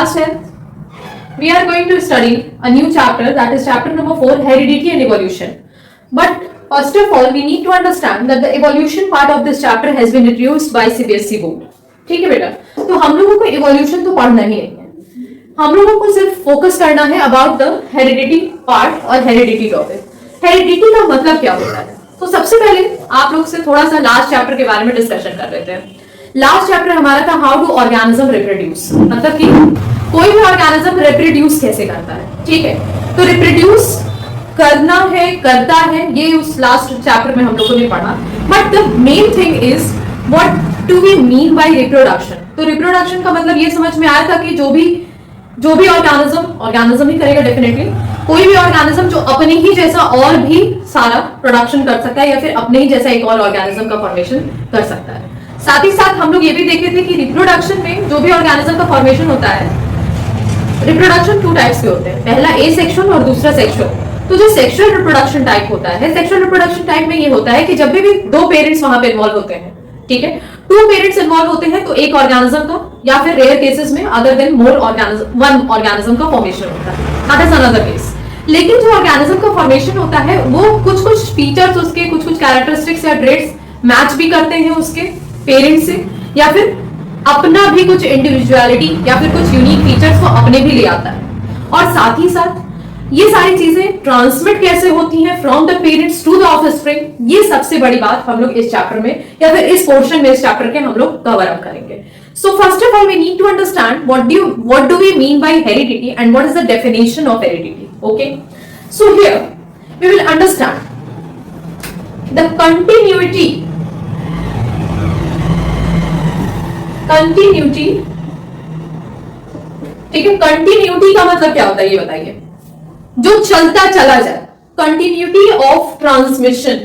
class 10th, we are going to study a new chapter, that is chapter number 4, heredity and evolution. But first of all, we need to understand that the evolution part of this chapter has been introduced by CBSE board. ठीक है बेटा, तो हम लोगों को evolution तो पढ़ना ही नहीं है, हम लोगों को सिर्फ फोकस करना है अबाउट द हेरिडिटी पार्ट और हेरिडिटी टॉपिक. हेरिडिटी का मतलब क्या होता है? तो सबसे पहले आप लोग से थोड़ा सा लास्ट चैप्टर के बारे में डिस्कशन कर लेते हैं. लास्ट चैप्टर हमारा था हाउ टू ऑर्गेनिज्म रिप्रोड्यूस, मतलब कि कोई भी ऑर्गेनिज्म रिप्रोड्यूस कैसे करता है. ठीक है, तो रिप्रोड्यूस करना है, करता है, ये उस लास्ट चैप्टर में हम लोगों ने पढ़ा. But the main thing is what do we mean by reproduction. तो रिप्रोडक्शन का मतलब ये समझ में आया था कि जो भी ऑर्गेनिज्म ही करेगा डेफिनेटली, कोई भी ऑर्गेनिज्म जो अपने ही जैसा और भी सारा प्रोडक्शन कर सकता है या फिर अपने ही जैसा एक और ऑर्गेनिज्म का फॉर्मेशन कर सकता है. साथ ही साथ हम लोग ये भी देखे थे कि रिप्रोडक्शन में जो भी ऑर्गेनिज्म का फॉर्मेशन होता है, रिप्रोडक्शन 2 टाइप्स के होते हैं, पहला ए सेक्शुअल और दूसरा सेक्सुअल. तो जो सेक्सुअल रिप्रोडक्शन टाइप होता है, सेक्सुअल रिप्रोडक्शन टाइप में ये होता है कि जब भी 2 पेरेंट्स वहां पे इन्वॉल्व होते हैं, ठीक है, 2 पेरेंट्स इन्वॉल्व होते हैं तो एक ऑर्गेनिज्म का या फिर रेयर केसेस में अदर देन मोर ऑर्गेनिज्म, 1 ऑर्गेनिज्म का फॉर्मेशन होता है, दैट इज अनदर केस. लेकिन जो ऑर्गेनिज्म का फॉर्मेशन होता है वो कुछ फीचर्स, उसके कुछ कैरेक्टरिस्टिक्स या ट्रेट्स मैच भी करते हैं उसके पेरेंट्स से, या फिर अपना भी कुछ इंडिविजुअलिटी या फिर कुछ यूनिक फीचर्स को अपने भी ले आता है. और साथ ही साथ ये सारी चीजें ट्रांसमिट कैसे होती हैं from the parents to the offspring, ये सबसे बड़ी बात हम लोग इस चैप्टर में या फिर इस पोर्शन में, इस चैप्टर के हम लोग कवर अप करेंगे. So first of all we need to understand what do we mean by heredity and what is the definition of heredity. Okay, so here we will understand the continuity. ठीक है, continuity का मतलब क्या होता है ये बताइए. जो चलता चला जाए, continuity of transmission.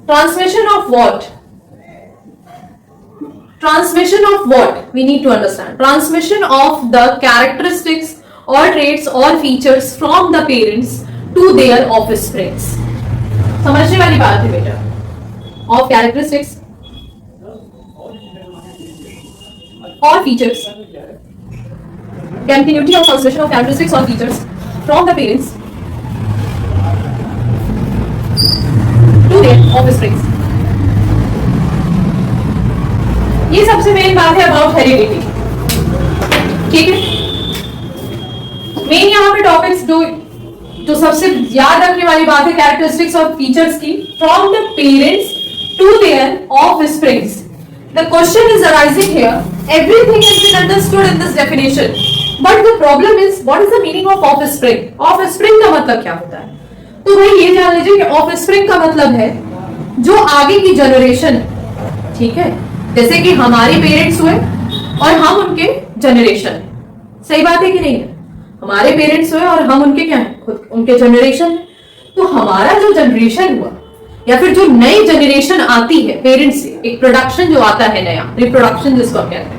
Transmission of what? Transmission of what we need to understand. Transmission of the characteristics और ट्रेट्स और features from the parents to their offsprings. समझने वाली बात है बेटा. ऑफ कैरेक्टरिस्टिक्स और features, continuity of transmission of characteristics or features from the parents to their offsprings. ये सबसे मेन बात है अबाउट हेरिडिटी. ठीक है, मेन यहाँ पे टॉपिक्स जो सबसे याद रखने वाली बात है कैरेक्टरिस्टिक्स और फीचर्स की from the parents to their offsprings. The question is arising here. Everything has been understood in this definition. But the problem is, what is the meaning of offspring? Offspring का मतलब क्या होता है? तो भाई ये जान लीजिए कि offspring का मतलब है जो आगे की जनरेशन. ठीक है, जैसे कि हमारे पेरेंट्स हुए और हम उनके जनरेशन. सही बात है कि नहीं है? हमारे पेरेंट्स हुए और हम उनके क्या हैं? खुद उनके जनरेशन. तो हमारा जो जनरेशन हुआ या फिर जो नई जनरेशन आती है पेरेंट्स से, एक प्रोडक्शन जो आता है नया, रिप्रोडक्शन जिसको कहते हैं,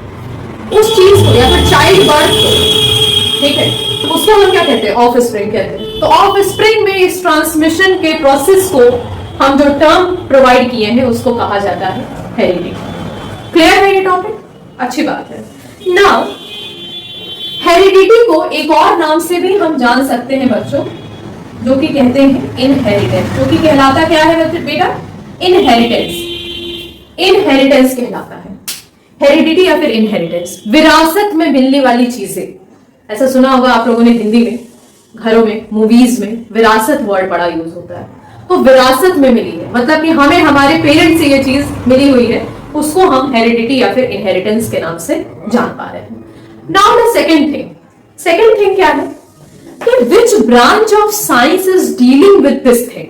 उस चीज को या फिर चाइल्ड बर्थ को, ठीक है, तो उसको हम क्या कहते हैं? ऑफस्प्रिंग कहते हैं. तो ऑफस्प्रिंग में इस ट्रांसमिशन के प्रोसेस को हम जो टर्म प्रोवाइड किए हैं उसको कहा जाता है हेरिडिटी. क्लियर है ये टॉपिक? अच्छी बात है. नाउ हेरिडिटी को एक और नाम से भी हम जान सकते हैं बच्चों, जो कि कहते हैं इनहेरिटेंस. जो कि कहलाता क्या है बेटा? इनहेरिटेंस. इनहेरिटेंस कहलाता है हेरिडिटी या फिर इनहेरिटेंस. विरासत में मिलने वाली चीजें. ऐसा सुना होगा आप लोगों ने हिंदी में, घरों में, मूवीज में विरासत वर्ड बड़ा यूज होता है. तो विरासत में मिली है मतलब कि हमें हमारे पेरेंट्स से ये चीज मिली हुई है, उसको हम हेरिडिटी या फिर इनहेरिटेंस के नाम से जान पा रहे हैं. नाउ द सेकेंड थिंग क्या है कि which branch of science is dealing with this thing.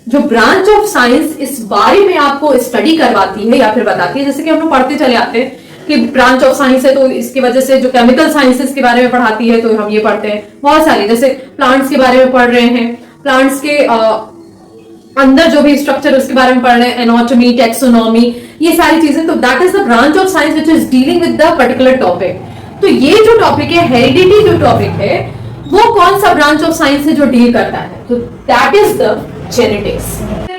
जो ब्रांच ऑफ साइंस इस बारे में आपको स्टडी करवाती है या फिर बताती है, जैसे कि हम लोग पढ़ते चले आते हैं कि ब्रांच ऑफ साइंस है तो इसकी वजह से जो केमिकल साइंसेस के बारे में पढ़ाती है तो हम ये पढ़ते हैं बहुत सारी, जैसे प्लांट्स के बारे में पढ़ रहे हैं, प्लांट्स के अंदर जो भी स्ट्रक्चर उसके बारे में पढ़ रहे हैं, एनाटॉमी, टैक्सोनॉमी, ये सारी चीजें. तो that is the branch of science which is dealing with the particular topic. तो ये जो टॉपिक है हेरिडिटी, जो टॉपिक है वो कौन सा ब्रांच ऑफ साइंस है जो डील करता है? तो दैट इज द जेनेटिक्स.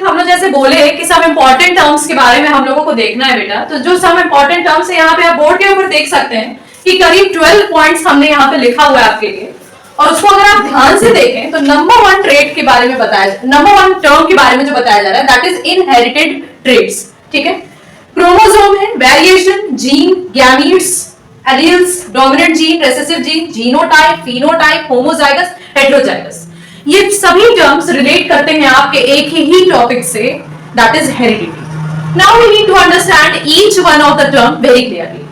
हम लोग जैसे बोले कि सब इंपॉर्टेंट टर्म्स के बारे में हम लोगों को देखना है बेटा, तो जो सब इंपॉर्टेंट टर्म्स है यहाँ पे आप बोर्ड के ऊपर देख सकते हैं कि करीब 12 पॉइंट्स हमने यहाँ पे लिखा हुआ है आपके लिए, और उसको अगर आप ध्यान से देखें तो नंबर 1 ट्रेट के बारे में बताया, नंबर 1 टर्म के बारे में जो बताया जा रहा है दैट इज इनहेरिटेड ट्रेट्स। ठीक है, क्रोमोसोम है, variation, gene, gametes, alleles, dominant gene, recessive gene, genotype, phenotype, homozygous, heterozygous, ये सभी टर्म्स रिलेट करते हैं आपके एक ही टॉपिक से that is heredity. Now we need to understand each one of the term very clearly.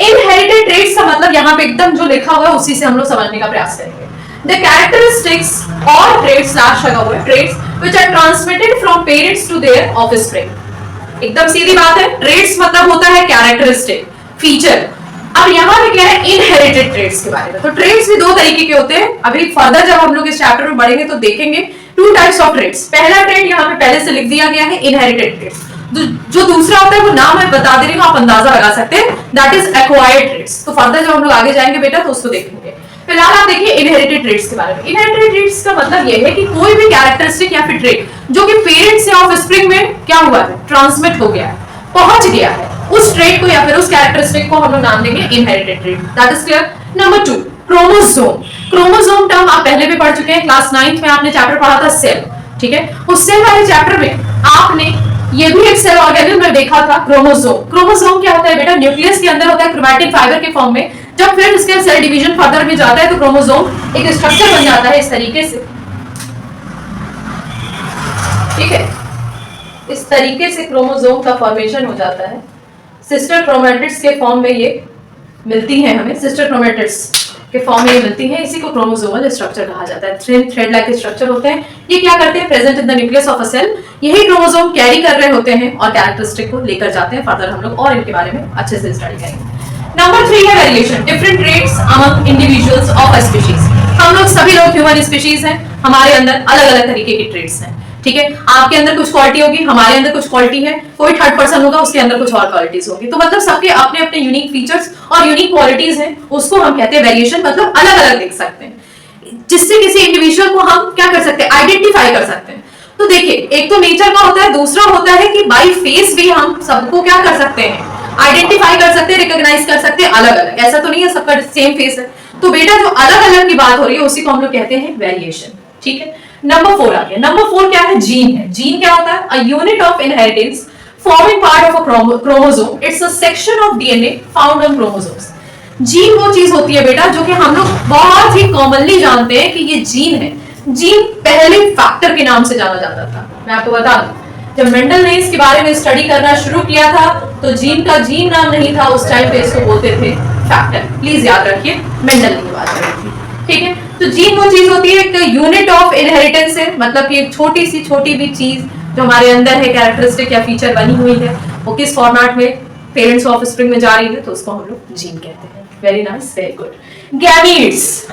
Inherited traits का मतलब यहाँ पे एकदम जो लिखा हुआ है उसी से हम लोग समझने का प्रयास करेंगे। द कैरेक्टरिस्टिक्स और ट्रेट्स स्लैश लगा हुआ है, traits which are transmitted from parents to their offspring. एकदम सीधी बात है, ट्रेट्स मतलब होता है कैरेक्टरिस्टिक, फीचर। अब यहाँ पे क्या है, इनहेरिटेड ट्रेट्स के बारे में। तो ट्रेट्स भी दो तरीके के होते हैं, अभी फर्दर जब हम लोग इस चैप्टर में बढ़ेंगे तो देखेंगे 2 टाइप्स ऑफ ट्रेट्स। पहला ट्रेट यहाँ पे पहले से लिख दिया गया है, इनहेरिटेड ट्रेट्स। जो दूसरा होता है वो नाम मैं बता दे रही हूँ, आप अंदाजा लगा सकते हैं, दैट इज एक्वायर्ड ट्रेट्स। तो फर्दर जब हम लोग आगे जाएंगे बेटा तो उसको देखेंगे। फिलहाल आप देखिए इनहेरिटेड ट्रेट्स के बारे में। इनहेरिटेड ट्रेट्स का मतलब ये है कि कोई भी कैरेक्टरिस्टिक या फिर ट्रेट जो कि पेरेंट्स या ऑफस्प्रिंग में क्या हुआ है, ट्रांसमिट हो गया है, पहुंच गया है, उस ट्रेट को या फिर उस कैरेक्टरिस्टिक को हम लोग नाम देंगे inherited trait. That is clear. Number 2, chromosome. Chromosome term आप पहले भी पढ़ चुके हैं, क्लास 9th में आपने चैप्टर पढ़ा था सेल। ठीक है, उस सेल वाले चैप्टर में आपने ये भी एक सेल ऑर्गेनेल में देखा था क्रोमोसोम। क्रोमोसोम क्या होता है बेटा, न्यूक्लियस के अंदर होता है क्रोमैटिन फाइबर के फॉर्म में। जब फिर इसके सेल डिवीजन फर्दर में जाता है तो क्रोमोसोम एक स्ट्रक्चर बन जाता है इस तरीके से। ठीक है, इस तरीके से क्रोमोसोम का फॉर्मेशन हो जाता है। सिस्टर क्रोमैटिड्स के फॉर्म में ये मिलती हैं, हमें सिस्टर क्रोमैटिड्स के फॉर्म में ये मिलती हैं। इसी को क्रोमोसोमल स्ट्रक्चर कहा जाता है। थ्रेड लाइक स्ट्रक्चर होते हैं। ये क्या करते हैं, present in the nucleus of a cell. यही क्रोमोसोम कैरी कर रहे होते हैं और कैरेक्टरिस्टिक को लेकर जाते हैं। फर्दर हम लोग और इनके बारे में अच्छे से स्टडी करेंगे। नंबर 3 है variation, different traits among individuals of a species. हम लोग सभी लोग ह्यूमन स्पीशीज हैं, हमारे अंदर अलग अलग तरीके के ट्रेट्स हैं। ठीक है, आपके अंदर कुछ क्वालिटी होगी, हमारे अंदर कुछ क्वालिटी है, कोई थर्ड पर्सन होगा उसके अंदर कुछ और क्वालिटीज होगी। तो मतलब सबके अपने अपने यूनिक फीचर्स और यूनिक क्वालिटीज हैं, उसको हम कहते हैं वेरिएशन। मतलब अलग अलग देख सकते हैं, जिससे किसी इंडिविजुअल को हम क्या कर सकते हैं, आइडेंटिफाई कर सकते हैं। तो देखिए, एक तो नेचर का होता है, दूसरा होता है कि बाय फेस भी हम सबको क्या कर सकते हैं, आइडेंटिफाई कर सकते हैं, रिकॉग्नाइज कर सकते हैं अलग अलग। ऐसा तो नहीं है सबका सेम फेस है। तो बेटा जो अलग अलग की बात हो रही है उसी को हम लोग कहते हैं वेरिएशन। ठीक है, नंबर 4 आ गया। नंबर 4 क्या है, जीन है। जीन क्या होता है, a unit of inheritance forming part of a chromosome. It's a section of DNA found on chromosomes. Gene वो चीज होती है बेटा जो कि हम लोग बहुत ही कॉमनली जानते हैं कि ये जीन है। जीन पहले फैक्टर के नाम से जाना जाता था। मैं आपको बता दूं, जब मेंडल ने इसके बारे में स्टडी करना शुरू किया था तो जीन का जीन नाम नहीं था, उस टाइम पे इसको बोलते थे फैक्टर। प्लीज याद रखिए, मेंडल ने बात करी थी। ठीक है, तो जीन वो चीज होती है, एक यूनिट ऑफ इनहेरिटेंस है। मतलब कि एक छोटी सी छोटी भी चीज जो हमारे अंदर है, कैरेक्टरिस्टिक या फीचर बनी हुई है, वो किस फॉर्मेट में पेरेंट्स ऑफ स्प्रिंग में जा रही है, तो उसको हम लोग जीन कहते हैं। Very nice, very good. Gametes,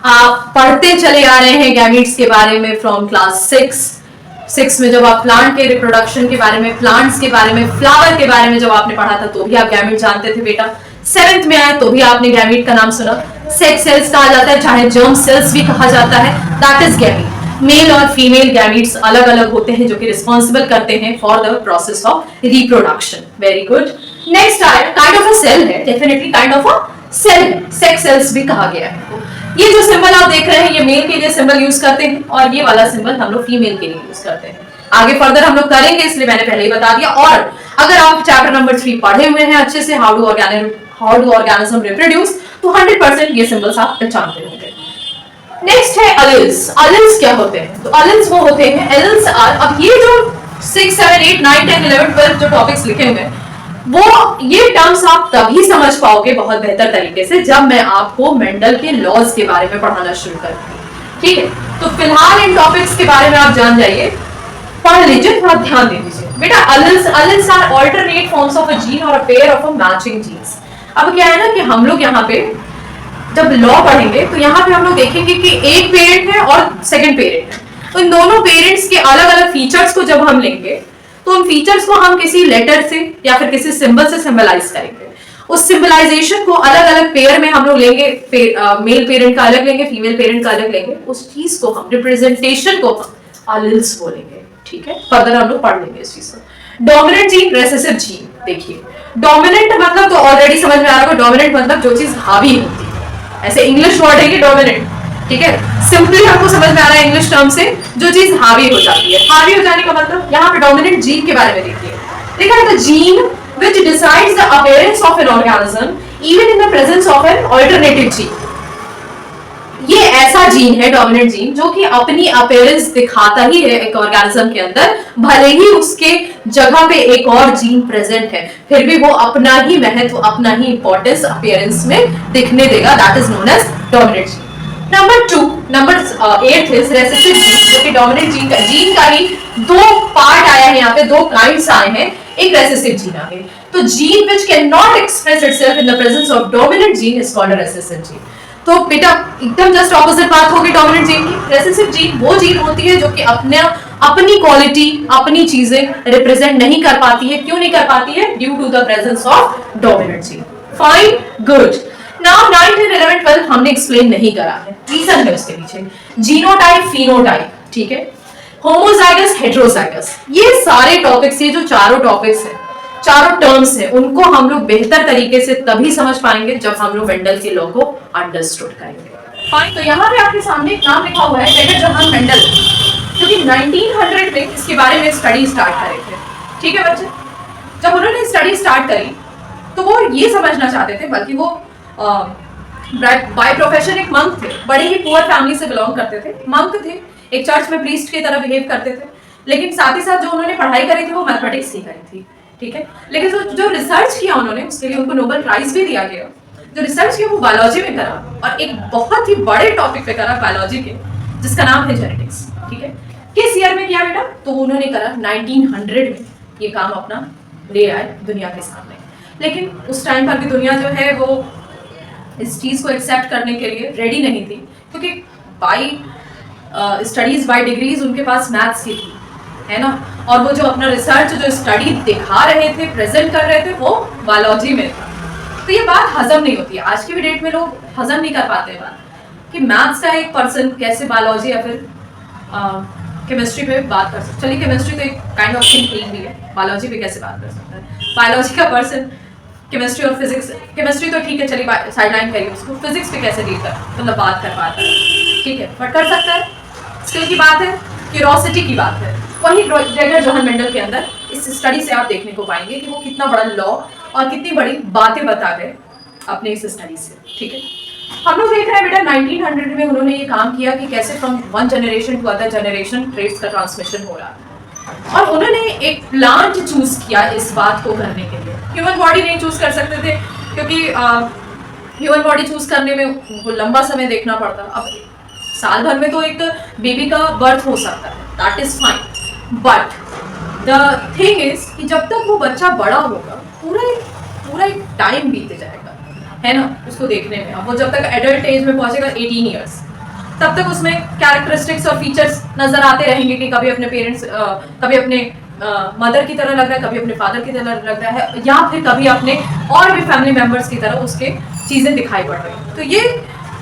आप पढ़ते चले आ रहे हैं गैमीट्स के बारे में फ्रॉम क्लास 6 में जब आप प्लांट के रिप्रोडक्शन के बारे में, प्लांट्स के बारे में, फ्लावर के बारे में जब आपने पढ़ा था तो भी आप गैमीट जानते थे बेटा। 7th में आए तो भी आपने गैमीट का नाम सुना। सेक्स सेल्स कहा जाता है, चाहे जर्म सेल्स भी कहा जाता है, दैट इज गैमीट। मेल और फीमेल गैमीट्स अलग अलग होते हैं जो कि रिस्पॉन्सिबल करते हैं for the process of reproduction. Very good. Next आया, काइंड ऑफ अ सेल है, definitely kind of a cell है, सेक्स सेल्स भी कहा गया है। ये जो सिंबल आप देख रहे हैं ये मेल के लिए सिंबल यूज करते हैं और ये वाला सिंबल हम लोग फीमेल के लिए यूज करते हैं। आगे फर्दर हम लोग करेंगे, इसलिए मैंने पहले ही बता दिया। और अगर आप चैप्टर नंबर 3 पढ़े हुए हैं अच्छे से, हाउ डू ऑर्गेनिज्म रिप्रोड्यूस, तो 100% ये सिंबल्स आप पहचानते होंगे। नेक्स्ट है अलिल्स। अलिल्स क्या होते हैं, तो अलिल्स वो होते हैं, एलिल्स आर, अब ये जो 6, 7, 8, 9, 10, 11, 12 जो टॉपिक्स लिखे हुए हैं वो ये टर्म्स आप तभी समझ पाओगे बहुत बेहतर तरीके से जब मैं आपको मेंडल के लॉज के बारे में पढ़ाना शुरू करूंगी। ठीक है, तो फिलहाल इन टॉपिक्स के बारे में आप जान जाइए, पढ़ लीजिए, थोड़ा ध्यान दे दीजिए बेटा। Alleles are alternate forms of a gene और a pair of a matching genes. अब क्या है ना कि हम लोग यहाँ पे जब लॉ पढ़ेंगे तो यहाँ पे हम लोग देखेंगे कि एक पेरेंट है और सेकंड पेरेंट है, तो इन दोनों पेरेंट्स के अलग अलग फीचर्स को जब हम लेंगे तो उन फीचर्स को हम किसी लेटर से या फिर किसी सिंबल से सिंबलाइज करेंगे। उस सिंबलाइजेशन को अलग अलग पेयर में हम लोग लेंगे, मेल पेरेंट का अलग लेंगे, फीमेल पेरेंट का अलग लेंगे। उस चीज को हम, रिप्रेजेंटेशन को हम अलिल्स बोलेंगे। ठीक है, फर्दर हम लोग पढ़ लेंगे इस चीज को। Dominant gene, recessive gene. देखिए डोमिनेंट मतलब तो ऑलरेडी समझ में आ रहा है, डोमिनेंट मतलब जो चीज हावी होती है, ऐसे इंग्लिश वर्ड है कि डोमिनेंट, ठीक है, सिंपली हमको समझ में आ रहा है इंग्लिश टर्म से, जो चीज हावी हो जाती है। हावी हो जाने का मतलब यहाँ पे डोमिनेंट जीन के बारे में देखिए, देखा the gene which decides the appearance of an organism even in the presence of an alternative gene। ये ऐसा जीन है डोमिनेंट जीन जो कि अपनी अपीयरेंस दिखाता ही है एक ऑर्गेनिज्म के अंदर, भले ही उसके जगह पे एक और जीन प्रेजेंट है, फिर भी वो अपना ही महत्व, अपना ही इंपॉर्टेंस अपीयरेंस में दिखने देगा। That is known as dominant gene. Number 8 is recessive gene, जो कि डोमिनेंट जीन का ही दो पार्ट आया है, यहाँ पे दो काइंड्स आए हैं, एक रेसेसिव जीन आ गए। तो gene which can not express itself in the presence of dominant gene is called recessive gene. तो बेटा एकदम जस्ट ऑपोजिट बात होगी डोमिनेंट जीन की। रेसेसिव जीन वो जीन होती है जो कि अपनी क्वालिटी, अपनी चीजें रिप्रेजेंट नहीं कर पाती है। क्यों नहीं कर पाती है? Due to the presence of dominant gene. Fine, good. Now 9th and 11th 12th हमने एक्सप्लेन नहीं करा है, रीजन है उसके पीछे। जीनोटाइप, फिनोटाइप, ठीक है, होमोजाइगस, हेटेरोजाइगस, ये सारे टॉपिक्स, ये जो चारों टॉपिक्स हैं, चारों टर्म्स हैं, उनको हम लोग बेहतर तरीके से तभी समझ पाएंगे जब हम लोग मेंडल के लॉ को अंडरस्टूड करेंगे। फाइन, तो यहाँ पे आपके सामने एक नाम लिखा हुआ है, ग्रेगर जोहान मेंडल, क्योंकि 1900 में इसके बारे में स्टडी स्टार्ट करे थे। ठीक है बच्चे, जब उन्होंने स्टडी स्टार्ट करी तो वो ये समझना चाहते थे, बल्कि वो बाय प्रोफेशन एक मंक थे, बड़े ही पुअर फैमिली से बिलोंग करते थे, मंक थे, एक चर्च में प्रीस्ट की तरह बिहेव करते थे, लेकिन साथ ही साथ जो उन्होंने पढ़ाई करी थी वो मैथमेटिक्स की करी थी। ठीक है, लेकिन जो रिसर्च किया उन्होंने, उसके लिए उनको नोबेल प्राइज भी दिया गया। जो रिसर्च किया वो बायोलॉजी में करा, और एक बहुत ही बड़े टॉपिक पे करा बायोलॉजी के, जिसका नाम है जेनेटिक्स। ठीक है, किस ईयर में किया बेटा? तो उन्होंने करा 1900 में ये काम अपना ले आए दुनिया के सामने। लेकिन उस टाइम पर भी दुनिया जो है वो इस चीज को एक्सेप्ट करने के लिए रेडी नहीं थी, क्योंकि बाय स्टडीज, बाय डिग्रीज उनके पास मैथ्स की थी, है ना, और वो जो अपना रिसर्च, जो स्टडी दिखा रहे थे, प्रेजेंट कर रहे थे, वो बायोलॉजी में था। तो ये बात हजम नहीं होती है, आज की भी डेट में लोग हजम नहीं कर पाते बात कि मैथ्स का एक पर्सन कैसे बायोलॉजी या फिर केमिस्ट्री पे बात कर सकता है। चलिए, केमिस्ट्री तो एक काइंड ऑफ थिंकिंग भी है, बायोलॉजी पे कैसे बात कर सकता है? बायोलॉजी का पर्सन केमिस्ट्री और फिजिक्स, केमिस्ट्री तो ठीक है, चलिए साइडलाइन करिए उसको, फिजिक्स पे कैसे डील कर, मतलब बात कर पाता है, ठीक है, बट कर सकता है। स्किल की बात है, क्यूरोसिटी की बात है। वही ग्रेगर जोहान मेंडल के अंदर इस स्टडी से आप देखने को पाएंगे कि वो कितना बड़ा लॉ और कितनी बड़ी बातें बता गए अपने इस स्टडी से। ठीक है, हम लोग देख रहे हैं बेटा 1900 में उन्होंने ये काम किया कि कैसे from one generation to other generation traits का ट्रांसमिशन हो रहा है, और उन्होंने एक प्लांट चूज किया इस बात को करने के लिए। ह्यूमन बॉडी नहीं चूज कर सकते थे, क्योंकि ह्यूमन बॉडी चूज करने में उनको लंबा समय देखना पड़ता। अब साल भर में तो एक बेबी का बर्थ हो सकता है, that is fine, but the thing is कि जब तक वो बच्चा बड़ा होगा, पूरा एक टाइम बीते जाएगा, है ना, उसको देखने में। अब वो जब तक एडल्ट एज में पहुंचेगा 18 ईयर्स, तब तक उसमें कैरेक्टरिस्टिक्स और फीचर्स नजर आते रहेंगे कि कभी अपने पेरेंट्स, कभी अपने मदर की तरह लग रहा है, कभी अपने फादर की तरह लग रहा है, या फिर कभी अपने और भी फैमिली मेंबर्स की तरह उसके चीजें दिखाई पड़ रही हैं। तो ये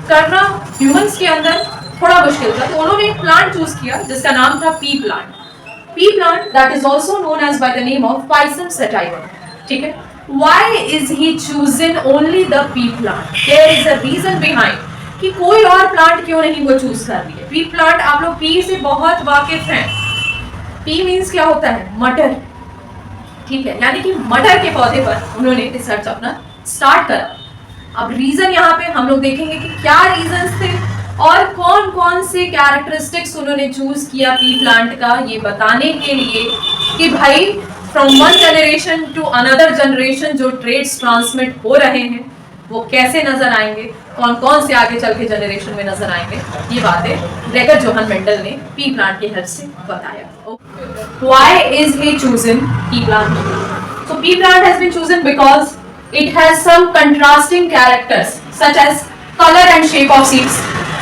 करना ह्यूमंस के अंदर थोड़ा मुश्किल था, तो उन्होंने एक प्लांट चूज किया जिसका नाम था pea plant. Pea plant that is also known as by the name of Pisum sativum. ठीक है, why is he chosen only the pea plant? There is a reason behind कि कोई और प्लांट क्यों नहीं वो चूज कर रही है। पी प्लांट, आप लोग पी से बहुत वाकिफ हैं। पी मीन्स क्या होता है? मटर। ठीक है, यानी कि मटर के पौधे पर उन्होंने रिसर्च अपना स्टार्ट करा। अब रीजन यहाँ पे हम लोग देखेंगे कि क्या रीजंस थे और कौन कौन से कैरेक्टरिस्टिक्स उन्होंने चूज किया पी प्लांट का, ये बताने के लिए कि भाई from one generation to another generation जो ट्रेड्स ट्रांसमिट हो रहे हैं वो कैसे नजर आएंगे, कौन कौन से आगे चल के जनरेशन में नजर आएंगे, ये बातें ग्रेगर जोहान मेंडल ने पी प्लांट की हेल्प से बताया। Why is he chosen pea plant? So pea plant has been chosen because it has some contrasting characters such as color and shape of seeds.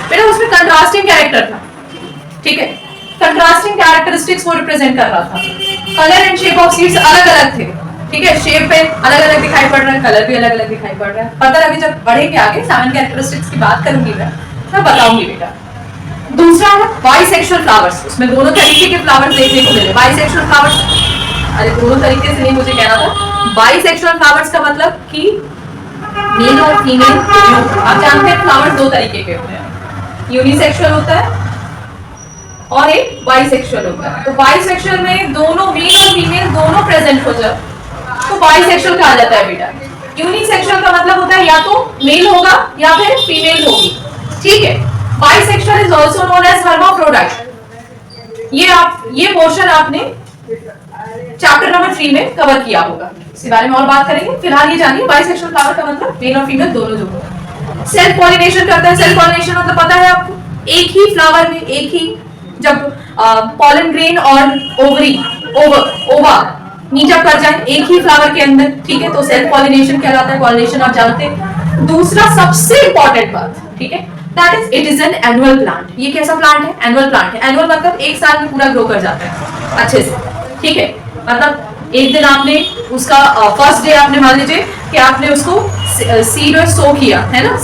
बेटा उसमें contrasting character था, ठीक है, contrasting characteristics वो represent कर रहा था। Colour and shape of seeds अलग अलग थे, ठीक है, शेप पे अलग अलग दिखाई पड़ रहा है, कलर भी अलग अलग दिखाई पड़ रहा है। पता अभी जब बढ़ेंगे आगे 7 कैरेक्टरिस्टिक्स की बात करूंगी मैं बताऊंगी बेटा। दूसरा है बाइसेक्सुअल फ्लावर्स, उसमें दोनों तरीके के फ्लावर्स देखने को मिले। बाइसेक्सुअल फ्लावर्स, अरे दोनों तरीके से नहीं मुझे कहना था, बाइसेक्सुअल फ्लावर्स का मतलब कि मेल और फीमेल, आप जानते हैं फ्लावर्स दो तरीके के होते हैं, यूनिसेक्सुअल होता है और एक बाइसेक्सुअल होता है। तो बाइसेक्सुअल में दोनों मेल और फीमेल दोनों प्रेजेंट हो जाए तो बाइसेक्सुअल कहा जाता है बेटा। यूनिसेक्सुअल का मतलब होता है या तो मेल होगा या फिर फीमेल होगी, ठीक है। Bisexual is also known as hermaphrodite. ये पोर्शन आपने चैप्टर नंबर 3 में कवर किया होगा, इसके बारे में और बात करेंगे। फिलहाल ये जानिए बाइसेक्सुअल फ्लावर का मतलब मेल और फीमेल दोनों जो होगा। सेल्फ पॉलिनेशन करता है, सेल्फ पॉलिनेशन मतलब पता है आपको, एक ही फ्लावर में एक ही, जब पॉलन ग्रेन और ओवरी ओवा मीटअप कर जाए एक ही फ्लावर के अंदर, ठीक है, तो सेल्फ पॉलिनेशन कहलाता है। पॉलिनेशन आप जानते हैं। दूसरा सबसे इंपॉर्टेंट बात, ठीक है, that is it is an annual plant. ये कैसा प्लांट है? एनुअल प्लांट है। एनुअल मतलब एक साल में पूरा ग्रो कर जाता है अच्छे से, ठीक है। मतलब एक दिन आपने उसका फर्स्ट डे आपने मान लीजिए कि आपने उसको सीड में सो किया है ना,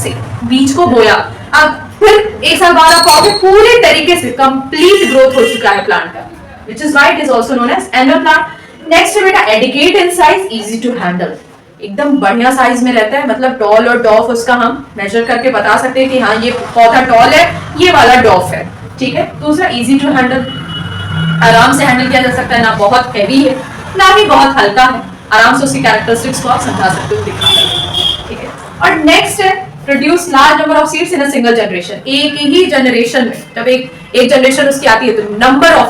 बीज को बोया, अब फिर एक साल बाद आप पाओगे पूरे तरीके से कंप्लीट ग्रोथ हो चुका है प्लांट का, which is why it is also known as annual plant. Next है बेटा adequate in size, easy to handle, एकदम बढ़िया साइज में रहता है, मतलब टॉल और डॉफ उसका हम मेजर करके बता सकते हैं कि हाँ ये पौधा टॉल है, ये वाला डॉफ है, ठीक है। दूसरा इजी टू हैंडल, आराम से हैंडल किया जा सकता है, ना बहुत हैवी है ना ही बहुत हल्का है, आराम से उसकी कैरेक्टरिस्टिक्स को आप समझा सकते हो, दिखा सकते हो, ठीक है। और नेक्स्ट है produce large number of seeds in a single generation. एक ही जनरेशन में जब एक जनरेशन उसकी आती है तो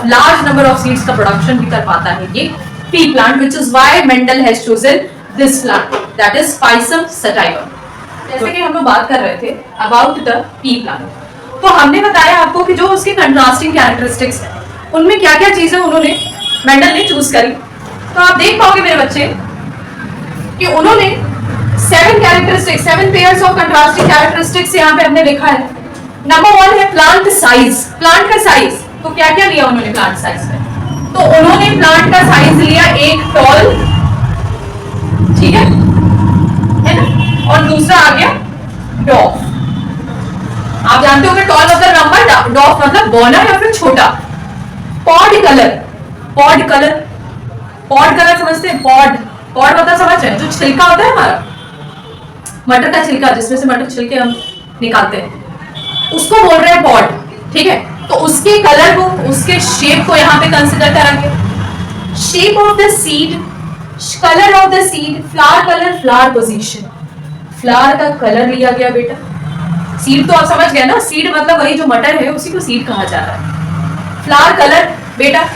लार्ज नंबर ऑफ सीड्स का प्रोडक्शन भी कर पाता है ये pea plant, which is why Mendel has chosen this plant, that is Pisum sativum. जैसे कि हम लोग बात कर रहे थे about the pea plant, तो हमने बताया आपको कि जो उसके कंट्रास्टिंग कैरेक्टरिस्टिक्स हैं उनमें क्या क्या चीजें उन्होंने मेंडल ने चूज करी। तो आप देख पाओगे मेरे बच्चे कि उन्होंने 7 पेयर्स ऑफ कंट्रास्टिंग कैरेक्टरिस्टिक्स यहाँ पे हमने लिखा है। नंबर 1 है प्लांट साइज, प्लांट का साइज। तो क्या क्या लिया उन्होंने प्लांट साइज में? तो उन्होंने प्लांट का साइज लिया एक टॉल, ठीक है ना, और दूसरा आ गया डॉफ। आप जानते हो कि टॉल मतलब लंबा, डॉफ मतलब बौना या फिर छोटा। Pod colour, pod colour, pod colour समझते हैं? पॉड, पॉड मतलब समझ रहे हैं, जो छिलका होता है हमारा मटर का छिलका, जिसमें से मटर छिलके हम निकालते हैं, उसको बोल रहे हैं पॉड, ठीक है। तो उसके कलर को, उसके शेप को यहाँ पे कंसिडर करेंगे। Shape of the seed, colour of the seed, flower colour, flower position, flower का कलर लिया गया बेटा। सीड तो आप समझ गए ना, सीड मतलब वही जो मटर है उसी को सीड कहा जा रहा है। फ्लावर कलर बेटा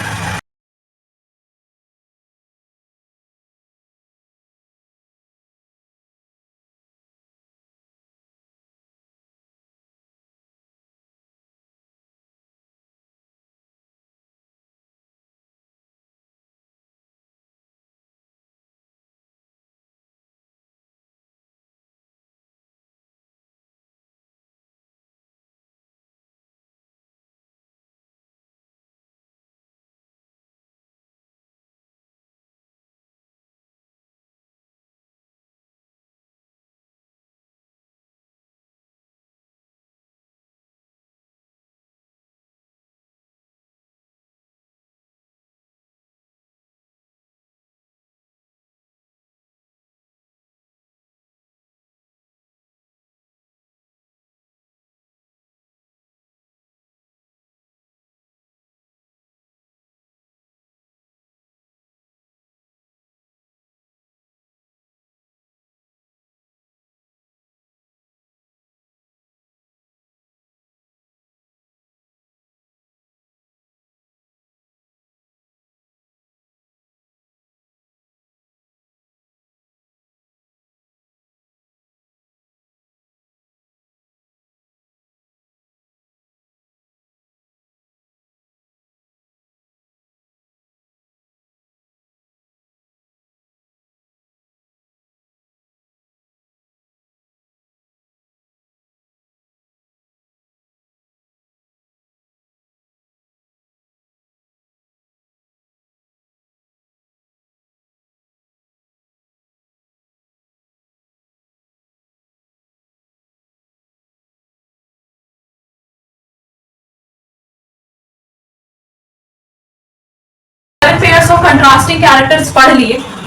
पेयर्स ऑफ कंट्रास्टिंग कैरेक्टर्स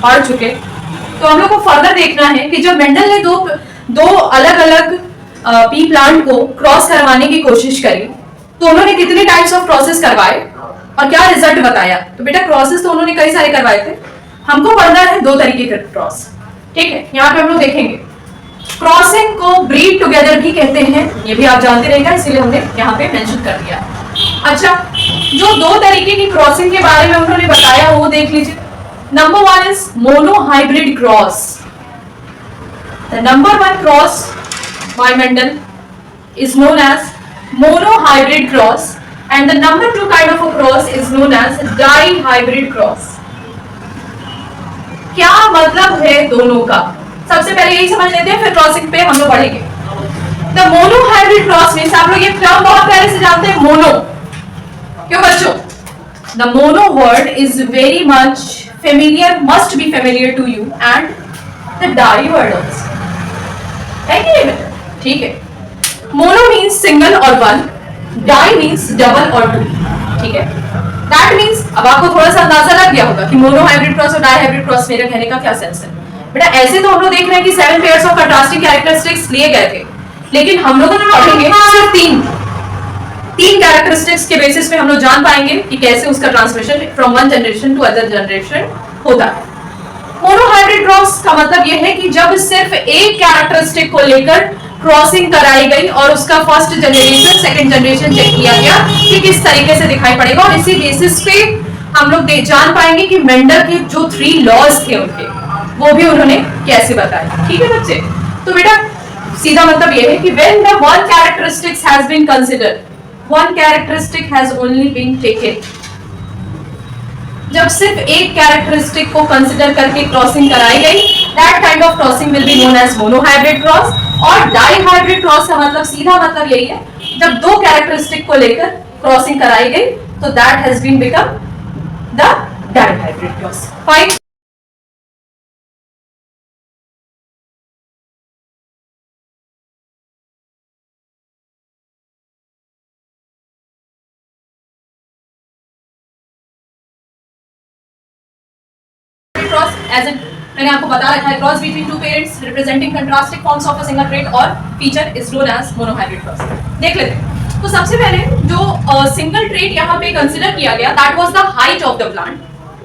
पढ़ चुके, तो हम लोग को फर्दर देखना है कि जब मेंडल ने दो अलग अलग पी प्लांट को क्रॉस करवाने की कोशिश करी तो उन्होंने कितने टाइप्स ऑफ क्रॉसेस करवाए और क्या रिजल्ट बताया। तो बेटा क्रॉसेस तो उन्होंने कई सारे करवाए थे, हमको पढ़ना है दो तरीके के क्रॉस, ठीक है। यहाँ पे हम लोग देखेंगे क्रॉसिंग को ब्रीड टुगेदर भी कहते हैं, ये भी आप जानते रहेगा, इसीलिए हमने यहाँ पे मेंशन कर दिया। अच्छा, जो दो तरीके की क्रॉसिंग के बारे में उन्होंने बताया वो देख लीजिए। Number 1 is mono hybrid cross. The number 1 cross bye Mendel is known as monohybrid cross and the number 2 kind of a cross is known as dihybrid cross। क्या मतलब है दोनों का, सबसे पहले यही समझ लेते हैं, फिर क्रॉसिंग पे हम लोग पढ़ेंगे। द मोनोहाइब्रिड क्रॉस मींस, आप लोग ये टर्म बहुत प्यारे से जानते हैं, मोनो, क्यों बच्चों? The mono word is very much familiar, must be familiar to you and the di word also, है कि नहीं? ठीक है। मोनो मीन्स सिंगल और वन, डाई मीन्स डबल और टू, ठीक है। दैट मीन्स, अब आपको थोड़ा सा अंदाजा लग गया होगा कि मोनो हाइब्रिड क्रॉस और डाई हाइब्रिड क्रॉस मेरे कहने का क्या सेंस है। बेटा ऐसे तो हम लोग देख रहे हैं कि 7 पेयर्स ऑफ कंट्रास्टिंग कैरेक्टरिस्टिक्स लिए गए थे, लेकिन हम लोग पढ़ेंगे सिर्फ तीन कैरेक्टरिस्टिक्स के बेसिस पे हम लोग जान पाएंगे कि कैसे उसका transmission from one generation to other generation होता है। मोनोहाइब्रिड क्रॉस का मतलब यह है कि जब सिर्फ एक कैरेक्टरिस्टिक को लेकर क्रॉसिंग कराई गई और उसका first generation second generation check किया गया कि किस तरीके से दिखाई पड़ेगा, और इसी बेसिस पे हम लोग जान पाएंगे कि मेंडल के जो 3 लॉज थे उनके, वो भी उन्होंने कैसे बताया। ठीक है बच्चे, तो बेटा सीधा मतलब यह है कि when the one characteristics has been considered, one characteristic has only been taken, जब सिर्फ एक कैरेक्टरिस्टिक को कंसिडर करके क्रॉसिंग कराई गई, that kind of crossing will be known as monohybrid cross. और डाईहाइब्रिड क्रॉस का मतलब सीधा मतलब यही है, जब दो कैरेक्टरिस्टिक को लेकर क्रॉसिंग कराई गई तो that has been become the dihybrid cross. Fine. As in, मैंने आपको बता रखा है cross between two parents representing contrasting forms of a single trait और feature is known as monohybrid cross. देख लेते हैं। तो सबसे पहले जो सिंगल ट्रेट यहाँ पे कंसीडर किया गया, that was the height of the plant,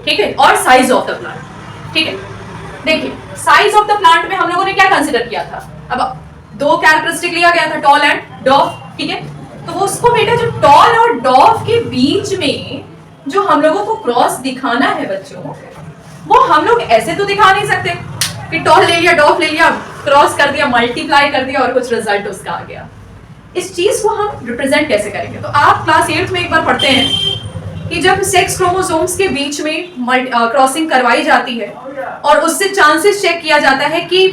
ठीक है, और साइज ऑफ द प्लांट। ठीक है, देखिए साइज ऑफ द प्लांट में हम लोगों ने क्या कंसीडर किया था, अब दो कैरेक्टरिस्टिक लिया गया था, टॉल एंड डॉफ, ठीक है। तो वो उसको बेटा जो टॉल और डॉफ के बीच में जो हम लोगों को क्रॉस दिखाना है बच्चों, वो हम लोग ऐसे तो दिखा नहीं सकते कि टॉल ले लिया, डॉफ ले लिया, क्रॉस कर दिया, मल्टीप्लाई कर दिया और कुछ रिजल्ट उसका आ गया। इस चीज को हम रिप्रेजेंट कैसे करेंगे? तो आप क्लास 8th में एक बार पढ़ते हैं कि जब सेक्स क्रोमोसोम्स के बीच में क्रॉसिंग करवाई जाती है और उससे चांसेस चेक किया जाता है कि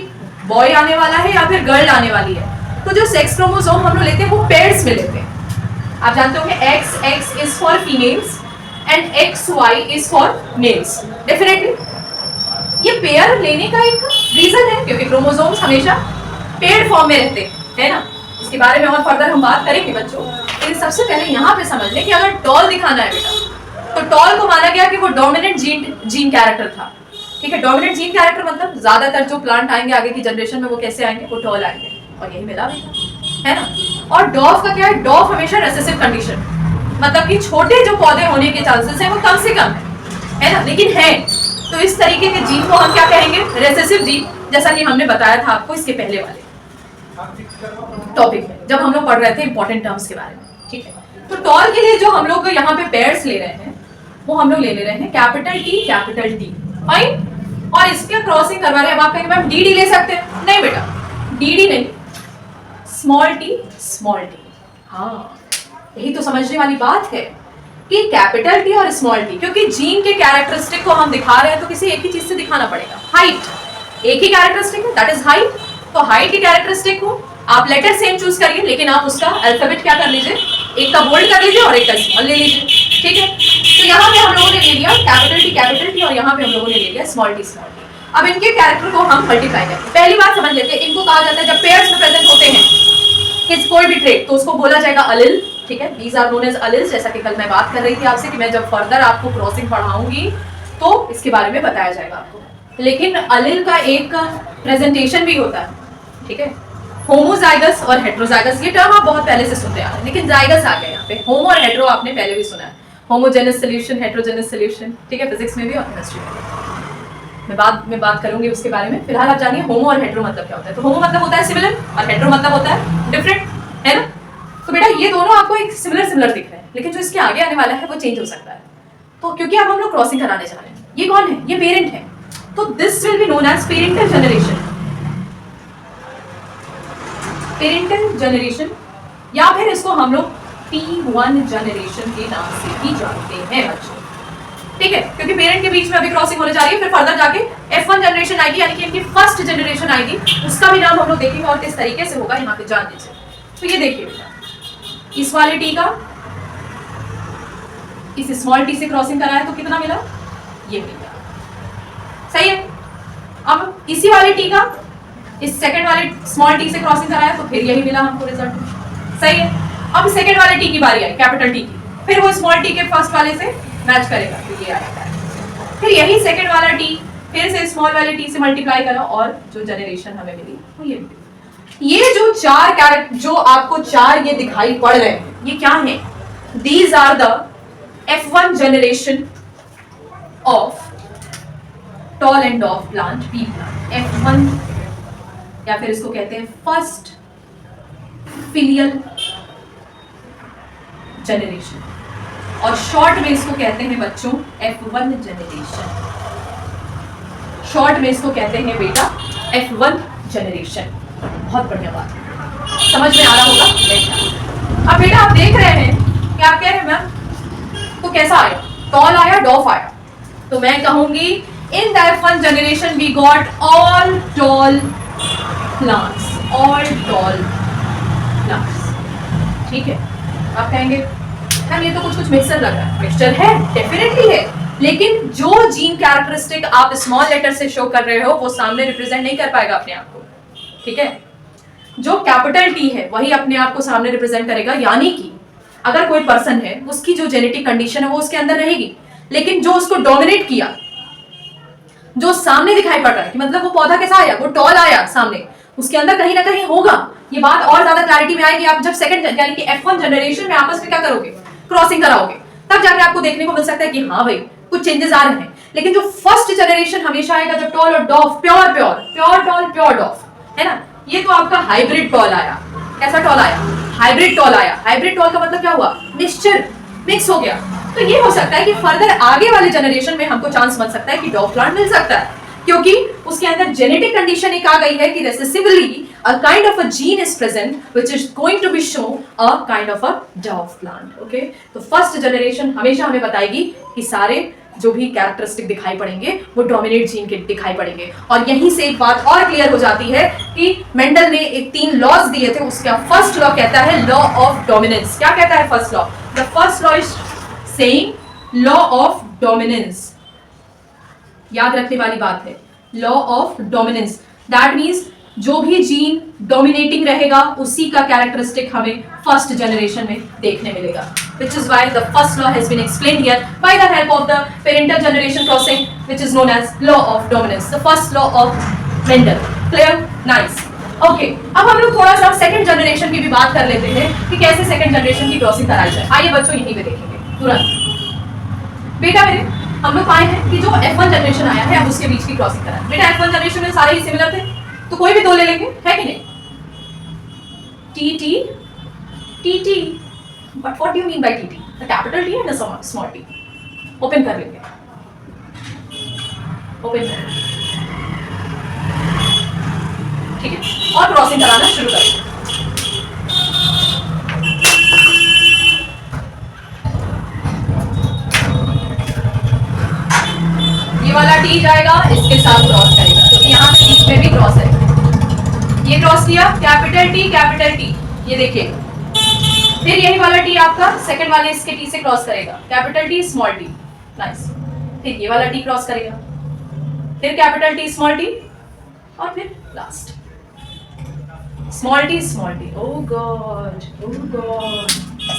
बॉय आने वाला है या फिर गर्ल आने वाली है, तो जो सेक्स क्रोमोसोम हम लोग लेते हैं वो पेयर्स में लेते हैं। आप जानते होंगे XX is for females and XY is for mails. Definitely ये पेयर लेने का एक रीजन है, क्योंकि क्रोमोसोम्स हमेशा पेयर्ड फॉर्म में रहते हैं ना। इसके बारे में और फर्दर हम बात करेंगे बच्चों, लेकिन सबसे पहले यहाँ पे समझ लें कि अगर टॉल दिखाना है बेटा, तो टॉल को माना गया कि वो डोमिनेंट जीन कैरेक्टर था। ठीक है, डोमिनेंट जीन कैरेक्टर मतलब ज्यादातर जो प्लांट आएंगे आगे की जनरेशन में वो कैसे आएंगे, वो टॉल आएंगे, और यही मिला है ना। और डॉफ का क्या है, डॉफ हमेशा रेसेसिव कंडीशन, मतलब कि छोटे जो पौधे होने के चांसेस है वो कम से कम है ना, लेकिन है। तो इस तरीके के जीन को हम क्या कहेंगे, रेसेसिव जीन, जैसा कि हमने बताया था आपको इसके पहले वाले टॉपिक में जब हम लोग पढ़ रहे थे इंपॉर्टेंट टर्म्स के बारे में। ठीक है, तो टॉल के लिए जो हम लोग यहाँ पे पेयर्स ले रहे हैं वो हम लोग ले रहे हैं capital T capital D, fine. और इसके क्रॉसिंग करवा रहे हैं, अब आप कहेंगे मैम DD ले सकते हैं, नहीं बेटा DD नहीं, स्मॉल t स्मॉल t। हाँ, यही तो समझने वाली बात है कि कैपिटल T और स्मॉल t, क्योंकि जीन के कैरेक्टरिस्टिक को हम दिखा रहे हैं तो किसी एक ही चीज से दिखाना पड़ेगा। हाइट एक ही कैरेक्टरिस्टिक है, दैट इज हाइट। तो हाइट की कैरेक्टरिस्टिक को आप लेटर सेम चूज करिए, लेकिन आप उसका अल्फाबेट क्या कर लीजिए, एक का बोल्ड कर लीजिए और एक का स्मॉल ले लीजिए। ठीक है, तो यहाँ पे हम लोगों ने ले लिया कैपिटल T और यहाँ पे हम लोगों ने ले लिया स्मॉल t स्मॉल t। अब इनके कैरेक्टर को हम मल्टीप्लाई करें। पहली बात समझ लेते हैं, इनको कहा जाता है जब पेयर्स में प्रेजेंट होते हैं किस कोई भी ट्रेट, तो उसको बोला जाएगा अलिल। ठीक है, दीज आर नोन एज अलिल्स। जैसा कि कल मैं बात कर रही थी आपसे कि मैं जब फर्दर आपको क्रॉसिंग पढ़ाऊंगी तो इसके बारे में बताया जाएगा आपको। लेकिन अलिल का एक प्रेजेंटेशन भी होता है, ठीक है। होमोजाइगस और हेट्रोजाइगस, ये टर्म आप बहुत पहले से सुनते आ रहे हैं, लेकिन जाइगस आ गया यहाँ पे। होमो और हेट्रो आपने पहले भी सुना है, होमोजेनस सॉल्यूशन, हेट्रोजेनस सॉल्यूशन, ठीक है, फिजिक्स में भी और केमिस्ट्री में भी। मैं बाद में बात करूंगी उसके बारे में। फिलहाल आप जानिए होमो और हेट्रो मतलब क्या होता है। तो होमो मतलब होता है सिमिलर और हेट्रो मतलब होता है डिफरेंट, है ना। तो बेटा ये दोनों आपको एक सिमिलर सिमिलर दिख रहे हैं, लेकिन जो इसके आगे आने वाला है वो चेंज हो सकता है। तो क्योंकि अब हम लोग क्रॉसिंग कराने जा रहे हैं, ये कौन है, ये पेरेंट है, तो this will be known as parental generation. Parental generation या फिर इसको हम लोग P1 जनरेशन के नाम से भी जानते हैं बच्चों, ठीक है। क्योंकि पेरेंट के बीच में अभी क्रॉसिंग होने जा रही है, फिर फर्दर जाके F1 जनरेशन आएगी, यानी कि इनकी फर्स्ट जनरेशन आएगी, उसका भी नाम हम लोग देखेंगे और किस तरीके से होगा यहाँ पे जान लीजिए। तो ये देखिए बेटा, इस वाले टी का इस स्मॉल टी से क्रॉसिंग कराया तो कितना मिला, ये मिला, सही है। अब इसी वाले टी का इस सेकंड वाले स्मॉल टी से क्रॉसिंग कराया तो फिर यही मिला हमको रिजल्ट, सही है। अब सेकंड वाले टी की बारी आई, कैपिटल टी की, फिर वो स्मॉल टी के फर्स्ट वाले से मैच करेगा, तो ये आएगा। फिर यही सेकंड वाला टी फिर से स्मॉल वाले टी से मल्टीप्लाई करा और जो जनरेशन हमें मिली वो ये मिली। ये जो चार कैरेक्टर जो आपको चार ये दिखाई पड़ रहे हैं, ये क्या है, these are the F1 generation of tall and dwarf plant, pea plant, F1, या फिर इसको कहते हैं फर्स्ट फिलियल जनरेशन, और शॉर्ट में इसको कहते हैं बच्चों F1 जनरेशन। शॉर्ट में इसको कहते हैं बेटा F1 जनरेशन। बहुत बढ़िया बात, समझ में आ रहा होगा बेटा। अब बेटा आप देख रहे हैं कि आप कह रहे हैं मैम तो कैसा आया, टॉल आया, डॉफ आया, तो मैं कहूंगी in the F1 generation we got all tall plants, all tall plants, ठीक है। आप कहेंगे मैम ये तो कुछ कुछ मिक्सर लग रहा है, मिक्सचर है, डेफिनेटली है, लेकिन जो जीन कैरेक्टरिस्टिक आप स्मॉल लेटर से शो कर रहे हो वो सामने रिप्रेजेंट नहीं कर पाएगा अपने आप को, ठीक है। जो कैपिटल टी है वही अपने आप को सामने रिप्रेजेंट करेगा, यानी कि अगर कोई पर्सन है उसकी जो जेनेटिक कंडीशन है वो उसके अंदर रहेगी, लेकिन जो उसको डोमिनेट किया, जो सामने दिखाई पड़ रहा है कि मतलब वो पौधा कैसा आया, वो टॉल आया सामने, उसके अंदर कहीं ना कहीं होगा। ये बात और ज्यादा क्लैरिटी में आएगी आप जब सेकंड यानी कि F1 जनरेशन में आपस में क्या करोगे, क्रॉसिंग कराओगे, तब जाके आपको देखने को मिल सकता है कि हाँ भाई कुछ चेंजेस आ रहे हैं। लेकिन जो फर्स्ट जनरेशन हमेशा आएगा जब टॉल और dwarf, pure pure, pure tall pure dwarf, है ना, ये तो आपका हाइब्रिड टॉल आया। कैसा टॉल आया, हाइब्रिड टॉल आया। हाइब्रिड टॉल का मतलब क्या हुआ, मिक्सचर, मिक्स हो गया। तो ये हो सकता है कि फर्दर आगे वाले जनरेशन में हमको चांस बन सकता है कि डॉफ प्लांट मिल सकता है, क्योंकि उसके अंदर जेनेटिक कंडीशन एक आ गई है कि रेसेसिवली a kind of a gene is present which is going to be show a kind of a dwarf plant, okay। तो फर्स्ट जनरेशन हमेशा हमें बताएगी कि सारे जो भी कैरेक्टरिस्टिक दिखाई पड़ेंगे वो डोमिनेट जीन के दिखाई पड़ेंगे। और यहीं से एक बात और क्लियर हो जाती है कि मेंडल ने एक 3 लॉज दिए थे, उसका फर्स्ट लॉ कहता है लॉ ऑफ डोमिनेंस। क्या कहता है first law, the first law is saying law of dominance. याद रखने वाली बात है, law of dominance, that means जो भी जीन डोमिनेटिंग रहेगा उसी का कैरेक्टरिस्टिक हमें फर्स्ट जनरेशन में देखने मिलेगा, which is why the first law has been explained here by the help of the parental generation crossing, which is known as law of dominance, the first law of Mendel. Clear? Nice. Okay, अब हम लोग थोड़ा सा second generation की भी बात कर लेते हैं कि कैसे सेकंड जनरेशन की क्रॉसिंग कराई जाए। आइए बच्चों यहीं पे देखेंगे तुरंत। बेटा मेरे हम लोग पाए हैं कि जो F1 जनरेशन आया है अब उसके बीच की क्रॉसिंग कराएं। बेटा F1 जनरेशन में सारे ही सिमिलर थे, तो कोई भी दो ले लेंगे, है कि नहीं, TT, TT, but what do you mean by TT? A capital T and a small t. Open कर लेंगे, ओपन कर, ठीक है, और क्रॉसिंग कराना शुरू करेंगे। ये वाला T जाएगा इसके साथ क्रॉस करेगा, क्योंकि यहाँ पे बीच में भी क्रॉस है। ये क्रॉस किया, कैपिटल T, ये देखिए। फिर यही वाला T आपका सेकंड वाले इसके T से क्रॉस करेगा, capital T small t, nice. फिर ये वाला T क्रॉस करेगा, फिर कैपिटल T स्मॉल t, और फिर last small t। Oh God,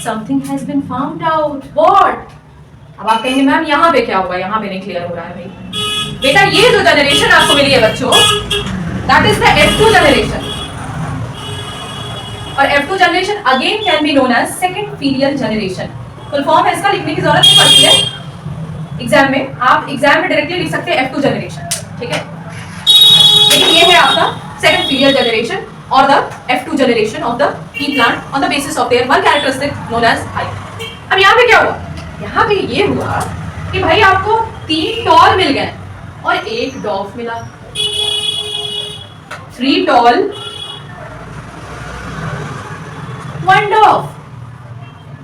something has been found out. What? अब आप कहेंगे मैम यहाँ पे क्या होगा, यहाँ पे नहीं क्लियर हो रहा है भाई। बेटा ये जो जनरेशन आपको मिली है बच्चों, that is the F2 generation. और F2 generation again can be known as second filial generation. Full form है इसका, लिखने की जरूरत नहीं पड़ती है एग्जाम में, आप एग्जाम में डायरेक्टली लिख सकते हैं F2 जनरेशन, ठीक है। लेकिन ये है आपका सेकंड फीलियल जनरेशन और the F2 generation of the pea plant on the basis of their one characteristic known as height। अब यहाँ पे क्या हुआ, यहाँ पे ये हुआ कि भाई आपको 3 टॉल मिल गए और 1 डॉफ मिला। 3 टॉल 1 डॉफ।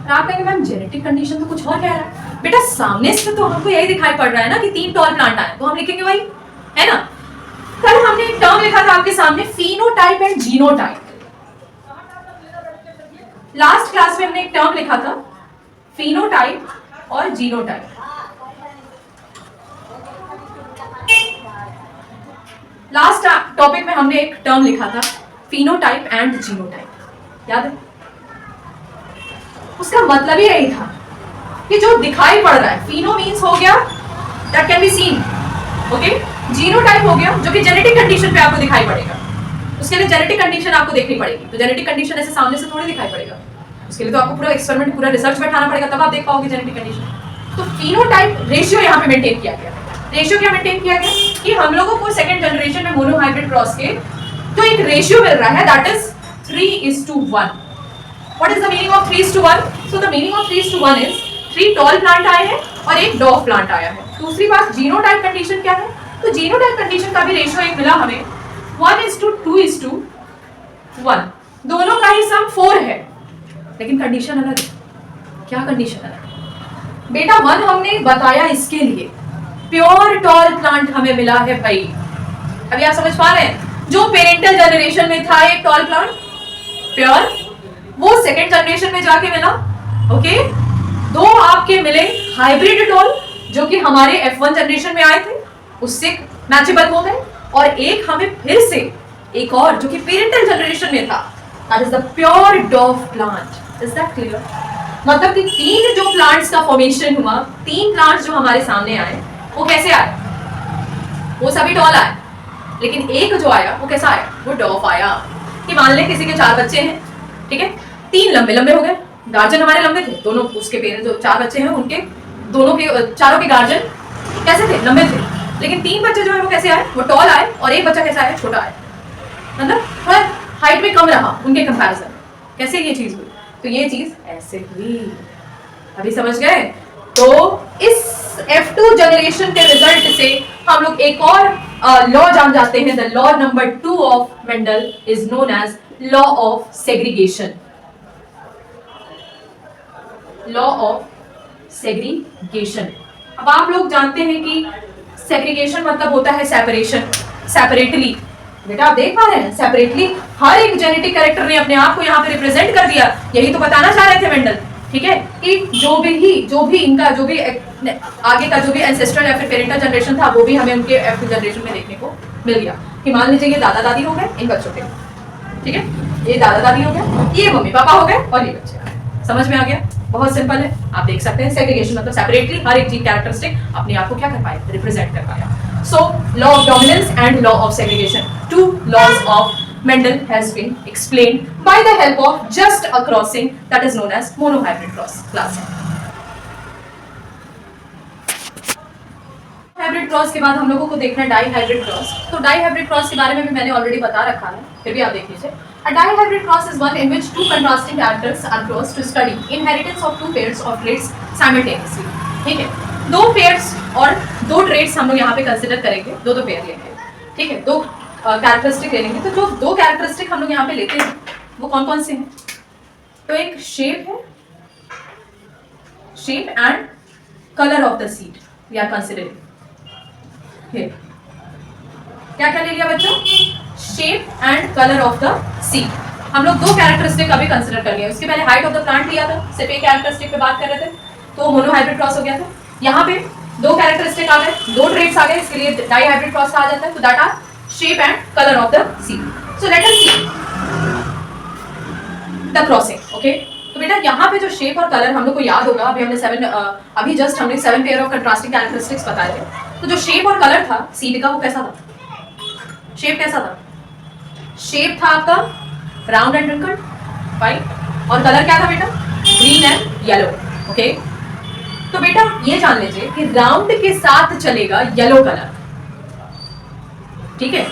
आप कहेंगे मैम जेनेटिक कंडीशन तो कुछ और कह रहा है। बेटा सामने से तो हमको यही दिखाई पड़ रहा है ना कि 3 टॉल प्लांट आए, तो हम लिखेंगे भाई, है ना। कल हमने एक टर्म लिखा था आपके सामने, phenotype and genotype. Last class में हमने एक टर्म लिखा था फिनोटाइप और जीनोटाइप। लास्ट टॉपिक में हमने एक टर्म लिखा था फिनोटाइप एंड जीनोटाइप, याद है। उसका मतलब ही यही था कि जो दिखाई पड़ रहा है, फिनो मींस हो गया that can be seen, okay. Genotype हो गया जो कि जेनेटिक कंडीशन पे आपको दिखाई पड़ेगा। उसके लिए जेनेटिक कंडीशन आपको देखनी पड़ेगी, तो जेनेटिक कंडीशन ऐसे सामने से थोड़ी दिखाई पड़ेगा, उसके लिए तो आपको पूरा एक्सपेरिमेंट, पूरा रिसर्च बैठाना पड़ेगा, तब आप देख पाओगे जेनेटिक कंडीशन। तो फिनोटाइप रेशियो यहाँ पे मेंटेन किया गया। रेशियो क्या मेंटेन किया गया कि हम लोगों को सेकंड जनरेशन में मोनोहाइब्रिड क्रॉस के जो एक रेशियो मिल रहा है that is 3:1। What is the meaning of 3:1? So the meaning of 3:1 is 3 tall plant आए हैं और 1 डॉफ प्लांट आया है। दूसरी बात जीनोटाइप कंडीशन क्या है, तो जीनोटाइप कंडीशन का भी रेशियो एक मिला हमें 1:2:1। दोनों का ही सम 4 है, लेकिन कंडीशन अलग है। क्या कंडीशन अलग है बेटा? 1 हमने बताया इसके लिए प्योर टॉल प्लांट हमें मिला है भाई। अभी आप समझ पा रहे हैं, जो पेरेंटल जनरेशन में था एक टॉल प्लांट प्योर, वो सेकंड जनरेशन में जाके मिला, ओके। 2 आपके मिले हाइब्रिड टॉल जो कि हमारे F1 जनरेशन में आए थे, उससे मैचेबल हो गए, और एक हमें फिर से एक और जो कि पेरेंटल जनरेशन में था, that is the pure डॉफ plant. Is that clear? मतलब कि 3 जो प्लांट्स का फॉर्मेशन हुआ, 3 प्लांट्स जो हमारे सामने आए, वो कैसे आए? वो सभी टॉल आए, लेकिन एक जो आया वो कैसा आया? वो डॉफ आया। कि मान ले किसी के 4 बच्चे हैं, ठीक है, 3 लंबे लंबे हो गए, गार्जियन हमारे लंबे थे, दोनों उसके पेरेंट्स जो 4 बच्चे हैं उनके दोनों के चारों के गार्जियन कैसे थे? लंबे थे, लेकिन 3 बच्चे जो है वो कैसे आए? वो टॉल आए, और एक बच्चा कैसा आया? छोटा आया, मतलब थोड़ा हाइट में कम रहा उनके कंपैरिजन। कैसे ये चीज हुई? तो ये चीज ऐसे हुई। अभी समझ गए? तो इस F2 जनरेशन के रिजल्ट से हम लोग एक और लॉ जान जाते हैं। The law number 2 of Mendel is known as law of segregation. Law of segregation. अब आप लोग जानते हैं कि सेग्रीगेशन मतलब होता है सेपरेशन, सेपरेटली। बेटा आप देख पा रहे हैं, सेपरेटली हर एक जेनेटिक कैरेक्टर ने अपने आप को यहाँ पे रिप्रेजेंट कर दिया। यही तो बताना चाह रहे थे मेंडल, ठीक है, कि जो भी इनका जो भी आगे का जो भी एंसेस्ट्रल या फिर पेरेंटल जनरेशन था, वो भी हमें उनके F2 जनरेशन में देखने को मिल गया। कि मान लीजिए ये दादा दादी हो गए इन बच्चों के, ठीक है, ये दादा दादी हो गया, ये मम्मी पापा हो गए, और ये बच्चे। समझ में आ गया? बहुत सिंपल है। आप देख सकते हैं सेग्रीगेशन मतलब सेपरेटली हर एक चीज कैरेक्टरिस्टिक अपने आप को क्या कर पाए? रिप्रेजेंट कर पाया। So law of dominance and law of segregation, 2 laws of Mendel has been explained by the help of just a crossing that is known as monohybrid crossing. Hybrid cross के बाद हम लोगों को देखना है डाईहाइब्रिड क्रॉस। तो dihybrid cross के बारे में भी मैंने ऑलरेडी बता रखा है, फिर भी आप देख लीजिए। A dihybrid cross is one in which 2 contrasting characters are crossed to study inheritance of 2 pairs of traits simultaneously. ठीक है, 2 पेयर्स और 2 ट्रेड्स हम लोग यहाँ पे कंसिडर करेंगे, 2 पेयर लेंगे, ठीक है, 2 कैरेक्टरिस्टिक लेंगे। तो जो 2 कैरेक्टरिस्टिक हम लोग यहाँ पे लेते हैं वो कौन कौन से हैं? तो एक शेप है, shape and colour of the seed we are considering. क्या क्या ले लिया बच्चों? Shape and colour of the seed. हम लोग 2 कैरेक्टरिस्टिक अभी कंसिडर कर लिए। उसके पहले हाइट ऑफ द प्लांट लिया था, सिर्फ एक कैरेक्टरिस्टिक पे बात कर रहे थे, तो मोनोहाइब्रिड क्रॉस हो गया था। यहाँ पे 2 कैरेक्टरिस्टिक आ गए, 2 ट्रेट्स आ गए, इसके लिए डाईहाइब्रिड क्रॉस कहा जाता है। तो that are shape and colour of the seed. So let us see the crossing, okay. तो बेटा यहाँ पे जो शेप और कलर हम लोग को याद होगा, अभी जस्ट हमने 7 पेयर ऑफ कंट्रास्टिंग कैरेक्टरिस्टिक्स बताए थे। तो जो शेप और कलर था सीड का वो कैसा था? शेप कैसा था? शेप था आपका राउंड एंड रिंकल्ड, राइट, और कलर क्या था बेटा? Green and yellow. ओके, तो बेटा ये जान लीजिए कि राउंड के साथ चलेगा येलो कलर, ठीक है,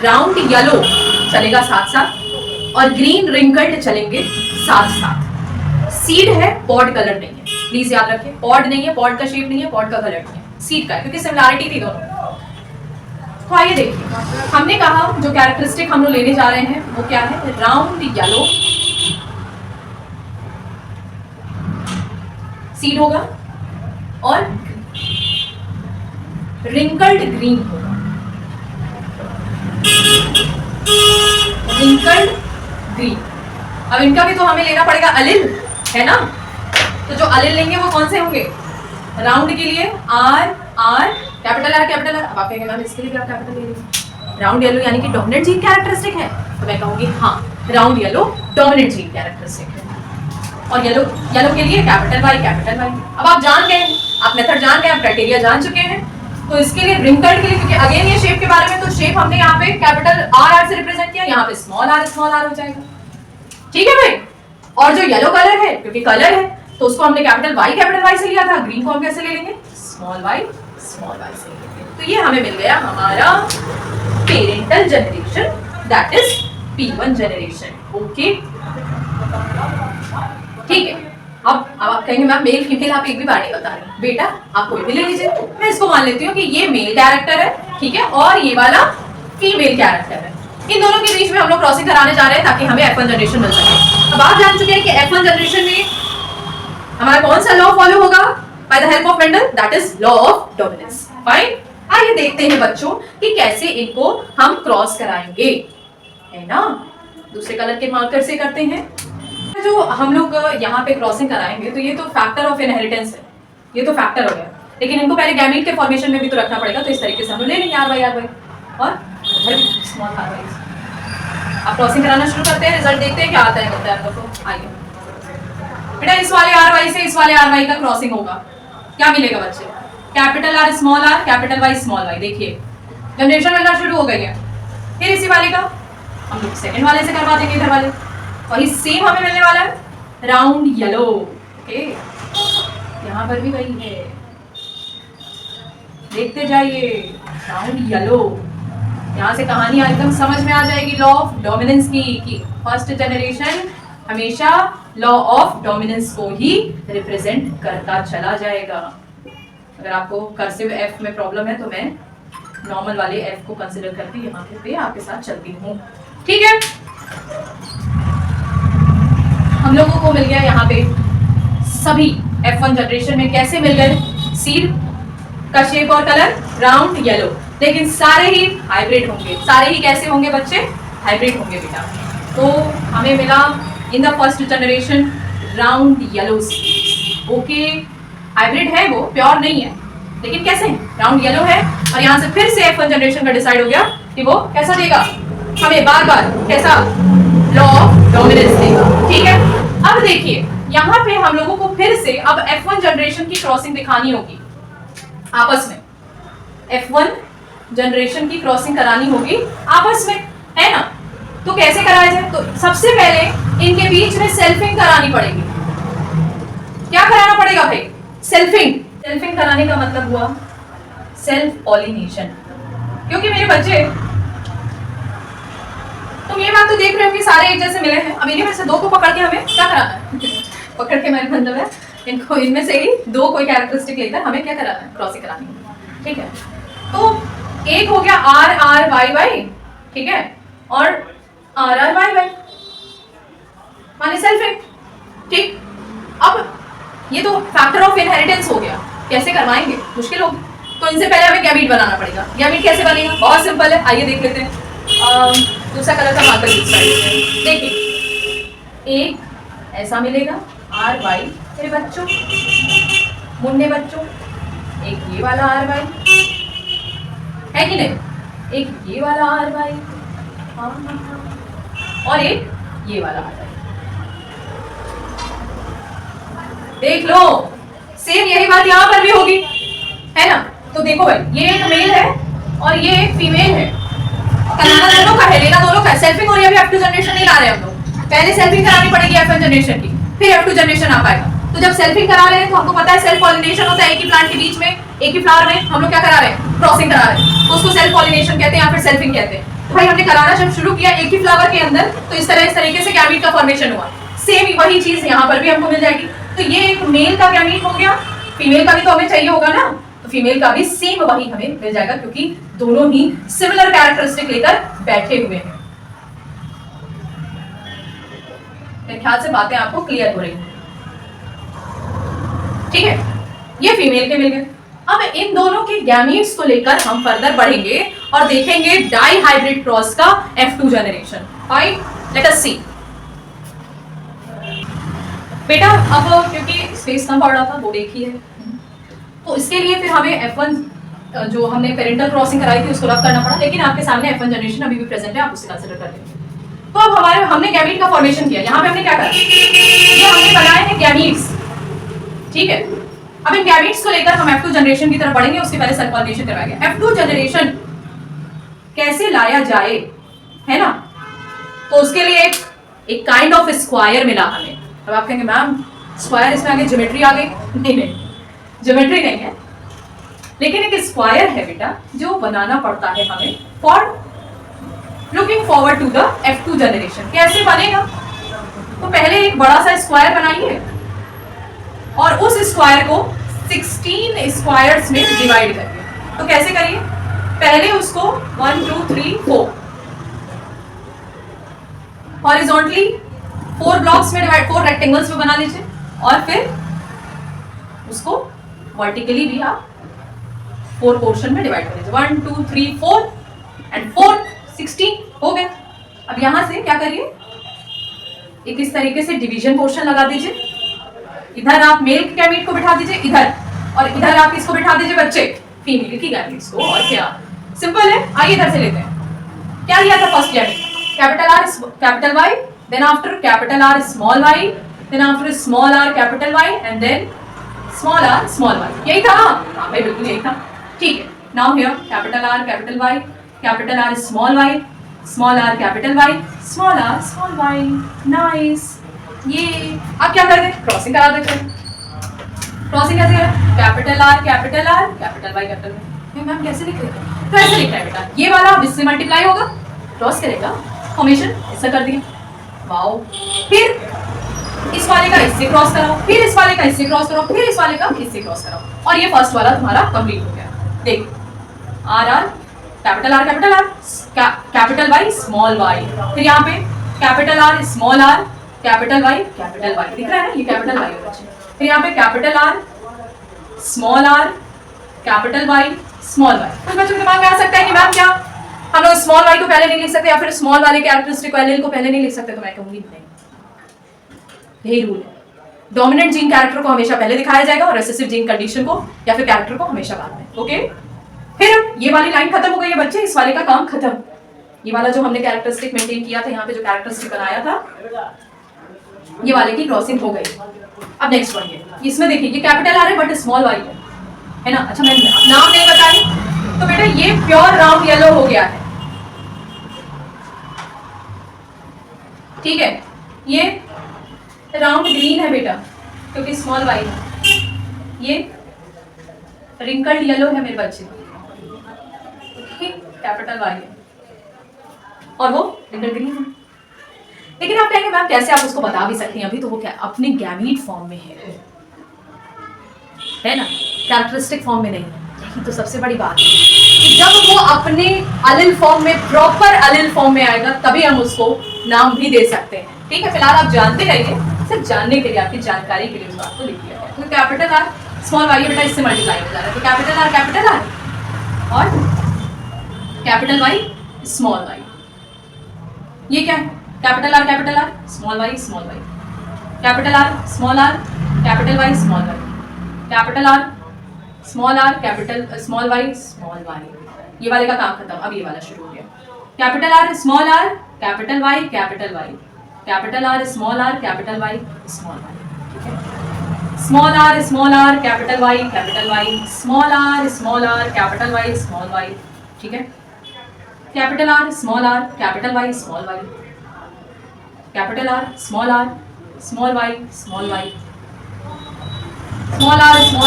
राउंड येलो चलेगा साथ साथ और ग्रीन रिंकल्ड चलेंगे साथ साथ। सीड है, पॉड कलर नहीं है, प्लीज याद रखिए, पॉड नहीं है, पॉड का शेप नहीं है, पॉड का कलर नहीं है, सीड का है, क्योंकि सिमिलैरिटी थी दोनों। तो आइए देखिए, हमने कहा जो कैरेक्टरिस्टिक हम लोग लेने जा रहे हैं वो क्या है? राउंड येलो सीड होगा और रिंकल्ड ग्रीन होगा, रिंकल्ड ग्रीन। अब इनका भी तो हमें लेना पड़ेगा अलिल, है ना? तो जो अलिल लेंगे वो कौन से होंगे? राउंड के लिए R R capital R capital R. अब आप कहेंगे मैम इसके लिए क्या कैपिटल ले रही? राउंड येलो यानी कि डोमिनेंट जीन कैरेक्टरिस्टिक है, तो मैं कहूंगी हाँ, round yellow dominant gene characteristic है। और येलो के लिए कैपिटल वाई कैपिटल वाई। अब आप जान गए, आप मेथड जान गए, आप क्राइटेरिया जान चुके हैं। तो इसके लिए रिंकल्ड के लिए, क्योंकि अगेन ये शेप के बारे में, तो शेप हमने यहाँ पे कैपिटल आर से रिप्रेजेंट किया, यहाँ पे स्मॉल आर हो जाएगा, ठीक है भाई। और जो येलो कलर है, क्योंकि कलर है तो उसको हमने कैपिटल वाई से लिया था, ग्रीन को हम कैसे ले लेंगे? स्मॉल वाई से ले लेंगे। तो ये हमें मिल गया हमारा parental generation, that is P1 generation. Okay, ठीक है। अब आप कहेंगे मैम मेल फीमेल आप एक भी बार नहीं बता रहे। बेटा आप कोई भी ले लीजिए, मैं इसको मान लेती हूँ कि ये मेल कैरेक्टर है, ठीक है, और ये वाला फीमेल कैरेक्टर है। इन दोनों के बीच में हम लोग क्रॉसिंग कराने जा रहे हैं ताकि हमें F1 जनरेशन मिल सके। अब आप जान चुके हैं कि F1 जनरेशन में हमारा कौन सा लॉ फॉलो होगा? By the help of Mendel, that is law of dominance. Fine, आइए देखते हैं बच्चों कि कैसे इनको हम क्रॉस कराएंगे, है ना? दूसरे कलर के मार्कर से करते हैं। जो हम लोग यहाँ पे क्रॉसिंग कराएंगे तो ये तो फैक्टर ऑफ इनहेरिटेंस है, ये तो फैक्टर हो गया, लेकिन इनको पहले गैमीट के फॉर्मेशन में भी तो रखना पड़ेगा। तो इस तरीके से हम लोग ले लेंगे आर बाई और स्मॉल आर बाई। आप क्रॉसिंग कराना शुरू करते हैं, रिजल्ट देखते हैं क्या आता है करते हैं आप लोग। आइए बेटा, इस वाले आर वाई से इस वाले आर वाई का क्रॉसिंग होगा, क्या मिलेगा बच्चे? Capital R small R, capital Y small Y. देखिए जनरेशन मिलना शुरू हो गई है। फिर इसी वाले का हम लोग सेकंड वाले से करवा देंगे, इधर वाले, और ये सेम हमें मिलने वाला है राउंड येलो। ओके, यहाँ पर भी वही है, देखते जाइए, राउंड येलो। यहाँ से कहानी एकदम समझ में आ जाएगी लॉ ऑफ डोमिनेंस की फर्स्ट जनरेशन हमेशा लॉ ऑफ डोमिनेंस को ही रिप्रेजेंट करता चला जाएगा। अगर आपको कर्सिव एफ में प्रॉब्लम है तो मैं नॉर्मल वाले एफ को कंसिडर करके यहाँ पे आपके साथ चलती हूँ, ठीक है। हम लोगों को मिल गया यहाँ पे सभी F1 जनरेशन में कैसे मिल गए? सीड का शेप और कलर राउंड येलो, लेकिन सारे ही हाइब्रिड होंगे। सारे ही कैसे होंगे बच्चे? हाइब्रिड होंगे बेटा। तो हमें मिला in the first generation round yellow seed. Okay, hybrid है, वो प्योर नहीं है, लेकिन कैसे राउंड येलो है। और यहाँ से फिर से F1 जनरेशन का डिसाइड हो गया कि वो कैसा देगा हमें, बार बार कैसा लॉ ऑफ डोमिनेंस देगा, ठीक है। अब देखिए यहाँ पे हम लोगों को फिर से अब F1 जनरेशन की क्रॉसिंग दिखानी होगी आपस में, F1 जनरेशन की क्रॉसिंग करानी होगी आपस में, है ना? तो कैसे कराया जाए? तो सबसे पहले इनके बीच में सेल्फिंग करानी पड़ेगी। क्या कराना पड़ेगा भाई? सेल्फिंग। सेल्फिंग कराने का मतलब हुआ सेल्फ पॉलिनेशन। क्योंकि मेरे बच्चे, तुम ये बात तो देख रहे हो कि सारे एक जैसे मिले हैं। अब इन्हीं में से दो को पकड़ के हमें क्या कराना है? पकड़ के मेरा मतलब है इनको, इनमें से ही दो कोई कैरेक्टरिस्टिक लेकर हमें क्या कराना है? क्रॉसिंग करानी है, ठीक है। तो एक हो गया आर आर वाई वाई, ठीक है, और आर आर वाई वाई माने सेल्फिंग, ठीक। अब ये तो फैक्टर ऑफ इनहेरिटेंस हो गया, कैसे करवाएंगे? मुश्किल होगी। तो इनसे पहले हमें गैमीट बनाना पड़ेगा। गैमीट कैसे बनेगा? बहुत सिंपल है, आइए देख लेते हैं। दूसरा कलर का मार्कर यूज कर लेते हैं। देखिए एक ऐसा मिलेगा आर वाई, मेरे बच्चों, मुन्ने बच्चों, एक ये वाला आर वाई है कि नहीं, एक ये वाला आर वाई, और एक ये वाला आर वाई। देख लो, सेम यही बात यहाँ पर भी होगी, है ना। तो देखो भाई, ये एक मेल है और ये एक फीमेल है, कराना दोनों का है, लेना दोनों का है। सेल्फिंग हो रही है, अभी F2 जनरेशन नहीं ला रहे हम लोग, पहले सेल्फिंग करानी पड़ेगी F1 जनरेशन की, फिर F2 जनरेशन आ पाएगा। तो जब सेल्फिंग करा रहे हैं तो हमको पता है सेल्फ पॉलिनेशन होता है एक ही प्लांट के बीच में, एक ही फ्लावर में हम लोग क्या करा रहे हैं, क्रॉसिंग करा रहे हैं, तो उसको सेल्फ पॉलिनेशन कहते हैं या फिर सेल्फिंग कहते हैं। तो भाई हमने कराना जब शुरू किया एक ही फ्लावर के अंदर, तो इस तरीके से गैमीट का फॉर्मेशन हुआ। सेम वही चीज यहाँ पर भी हमको मिल जाएगी। तो ये एक मेल का गैमीट हो गया, फीमेल का भी तो हमें चाहिए होगा ना, तो फीमेल का भी सेम वही हमें मिल जाएगा, क्योंकि दोनों ही सिमिलर कैरेक्टरिस्टिक लेकर बैठे हुए हैं। मेरे ख्याल से बातें आपको क्लियर हो रही हैं, ठीक है। ये फीमेल के मिल गए। अब इन दोनों के गैमीट्स को लेकर हम फर्दर बढ़ेंगे और देखेंगे डाई हाइब्रिड क्रॉस का F2 generation. Fine, let us see. बेटा अब क्योंकि स्पेस कम पड़ रहा था, वो देखिए, तो इसके लिए फिर हमें F1 जो हमने पेरेंटल क्रॉसिंग कराई थी उसको रब करना पड़ा, लेकिन आपके सामने F1 जनरेशन अभी भी प्रेजेंट है, आप उसे कंसीडर कर लेंगे। तो अब हमने गैमीट का फॉर्मेशन किया, यहाँ पे हमने क्या करा, ये हमने बनाए हैं गैमीट्स, ठीक है। अब इन गैमीट्स को लेकर हम F2 जनरेशन की तरफ बढ़ेंगे, उसके पहले सेल पॉलिनेशन करवाएंगे। F2 जनरेशन कैसे लाया जाए, है ना, तो उसके लिए एक काइंड ऑफ स्क्वायर मिला हमें। अब आप कहेंगे मैम स्क्वायर इसमें आगे ज्योमेट्री आ गई, नहीं ज्योमेट्री नहीं है, लेकिन एक स्क्वायर है बेटा जो बनाना पड़ता है हमें for looking forward to the F2 generation. कैसे बनेगा, तो पहले एक बड़ा सा स्क्वायर बनाइए और उस स्क्वायर को 16 स्क्वायर्स में डिवाइड करिए। तो कैसे करिए, पहले उसको 1 2 3 4 हॉरिजॉन्टली 4 ब्लॉक्स में डिवाइड, 4 रेक्टेंगल्स में बना लीजिए, और फिर उसको वर्टिकली भी आप 4 पोर्शन में डिवाइड कर लीजिए। 1 2 3 4 एंड 4 16 हो गया। अब यहां से क्या करिए, एक इस तरीके से डिवीजन पोर्शन लगा दीजिए, इधर आप मेल गैमीट को बिठा दीजिए इधर, और इधर आप किसको बिठा दीजिए, बच्चे फीमेल की गैमीट्स को। और क्या सिंपल है, आइए इधर से लेते हैं। क्या लिया था first gamete, capital R capital Y, then after capital R small y, then after small r capital Y, and then small r small y। यही था, हाँ भाई बिल्कुल यही था, ठीक है। Now here capital R capital Y, capital R small y, small r capital Y, small r small y। Nice. ये अब क्या कर दें, क्रॉसिंग करा देते हैं। क्रॉसिंग कैसे करें, capital R capital R capital Y capital Y। Ma'am कैसे लिख रहे हैं, तो ऐसे लिखना है बेटा, ये वाला अब इससे मल्टीप्लाई होगा, क्रॉस करेगा, फॉर्मेशन ऐसा कर दिया, वाओ। फिर इस वाले का इससे क्रॉस कराओ, फिर इस वाले का इससे क्रॉस कराओ, फिर इस वाले का इससे क्रॉस कराओ, और ये फर्स्ट वाला तुम्हारा कंप्लीट हो गया। देखो R R capital R capital R capital Y small y, फिर यहाँ पे capital R small r capital Y capital Y, दिख रहा है ना, ये कैपिटल Y है बच्चे। फिर यहाँ पे capital R small r capital Y small y। कुछ बच्चों के दिमाग में आ सकता है कि मैम क्या हम लोग स्मॉल y को पहले नहीं लिख सकते, या फिर स्मॉल वाले कैरेक्टरिस्टिक एलील को पहले नहीं लिख सकते, तो मैं कहूंगी नहीं, यही रूल है। डोमिनेंट जीन कैरेक्टर को हमेशा पहले दिखाया जाएगा और रिसेसिव जीन कंडीशन को या फिर कैरेक्टर को हमेशा बाद में। ओके, फिर ये वाली लाइन खत्म हो गई है बच्चे, इस वाले का काम खत्म। ये वाला जो हमने कैरेक्टरिस्टिक मेंटेन किया था, यहाँ पे जो कैरेक्टरिस्टिक बनाया था, ये वाले की क्रॉसिंग हो गई। अब नेक्स्ट वन, ये इसमें देखिए ये कैपिटल R है बट स्मॉल y है ना। अच्छा मैं नाम नहीं बताई, तो बेटा ये प्योर राउंड येलो हो गया है, ठीक है। ये राउंड ग्रीन है बेटा क्योंकि स्मॉल y है। ये रिंकल्ड येलो है मेरे बच्चे, कैपिटल Y है, और वो रिंकल्ड ग्रीन है। लेकिन आप कहेंगे मैम कैसे आप उसको बता भी सकती हैं, अभी तो वो क्या अपने गैमीट फॉर्म में है ना, कैरेक्टरिस्टिक फॉर्म में नहीं है। यही तो सबसे बड़ी बात है कि जब वो अपने अलिल फॉर्म में, प्रॉपर अलिल फॉर्म में आएगा, तभी हम उसको नाम भी दे सकते हैं। ठीक है, फिलहाल आप जानते रहिए, सिर्फ जानने के लिए, आपकी जानकारी के लिए उस बात को लिख लिया गया। तो कैपिटल R स्मॉल y बेटा इससे मल्टीप्लाई हो जा रहा है, तो कैपिटल R और कैपिटल Y स्मॉल y। ये क्या है, capital R small y capital R small r capital Y small y, capital R small r capital small y small y। ये वाले का काम खत्म, अब ये वाला शुरू हो गया। Capital R small r capital Y capital R small r capital Y small y। ठीक है, small R capital Y, small R capital Y, small Y, ठीक है। Capital R capital Y, small Y, capital R small Y, small Y, small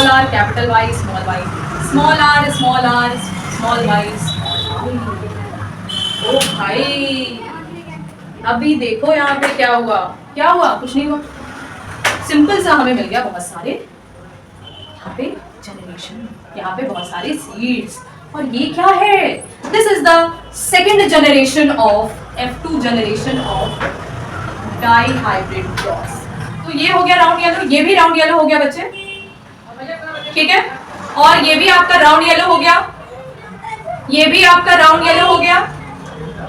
R capital Y, small Y, small R small Y, small Y. ओ भाई अभी देखो यहाँ पे क्या हुआ, क्या हुआ, कुछ नहीं हुआ, सिंपल सा हमें मिल गया बहुत सारे यहाँ पे जनरेशन, यहाँ पे बहुत सारे सीड्स। और ये क्या है, this is the second generation of F2 generation of dihybrid cross. तो ये हो गया राउंड येलो, ये भी राउंड येलो हो गया बच्चे, ठीक है। और ये भी आपका राउंड येलो हो गया, ये भी आपका राउंड येलो हो गया।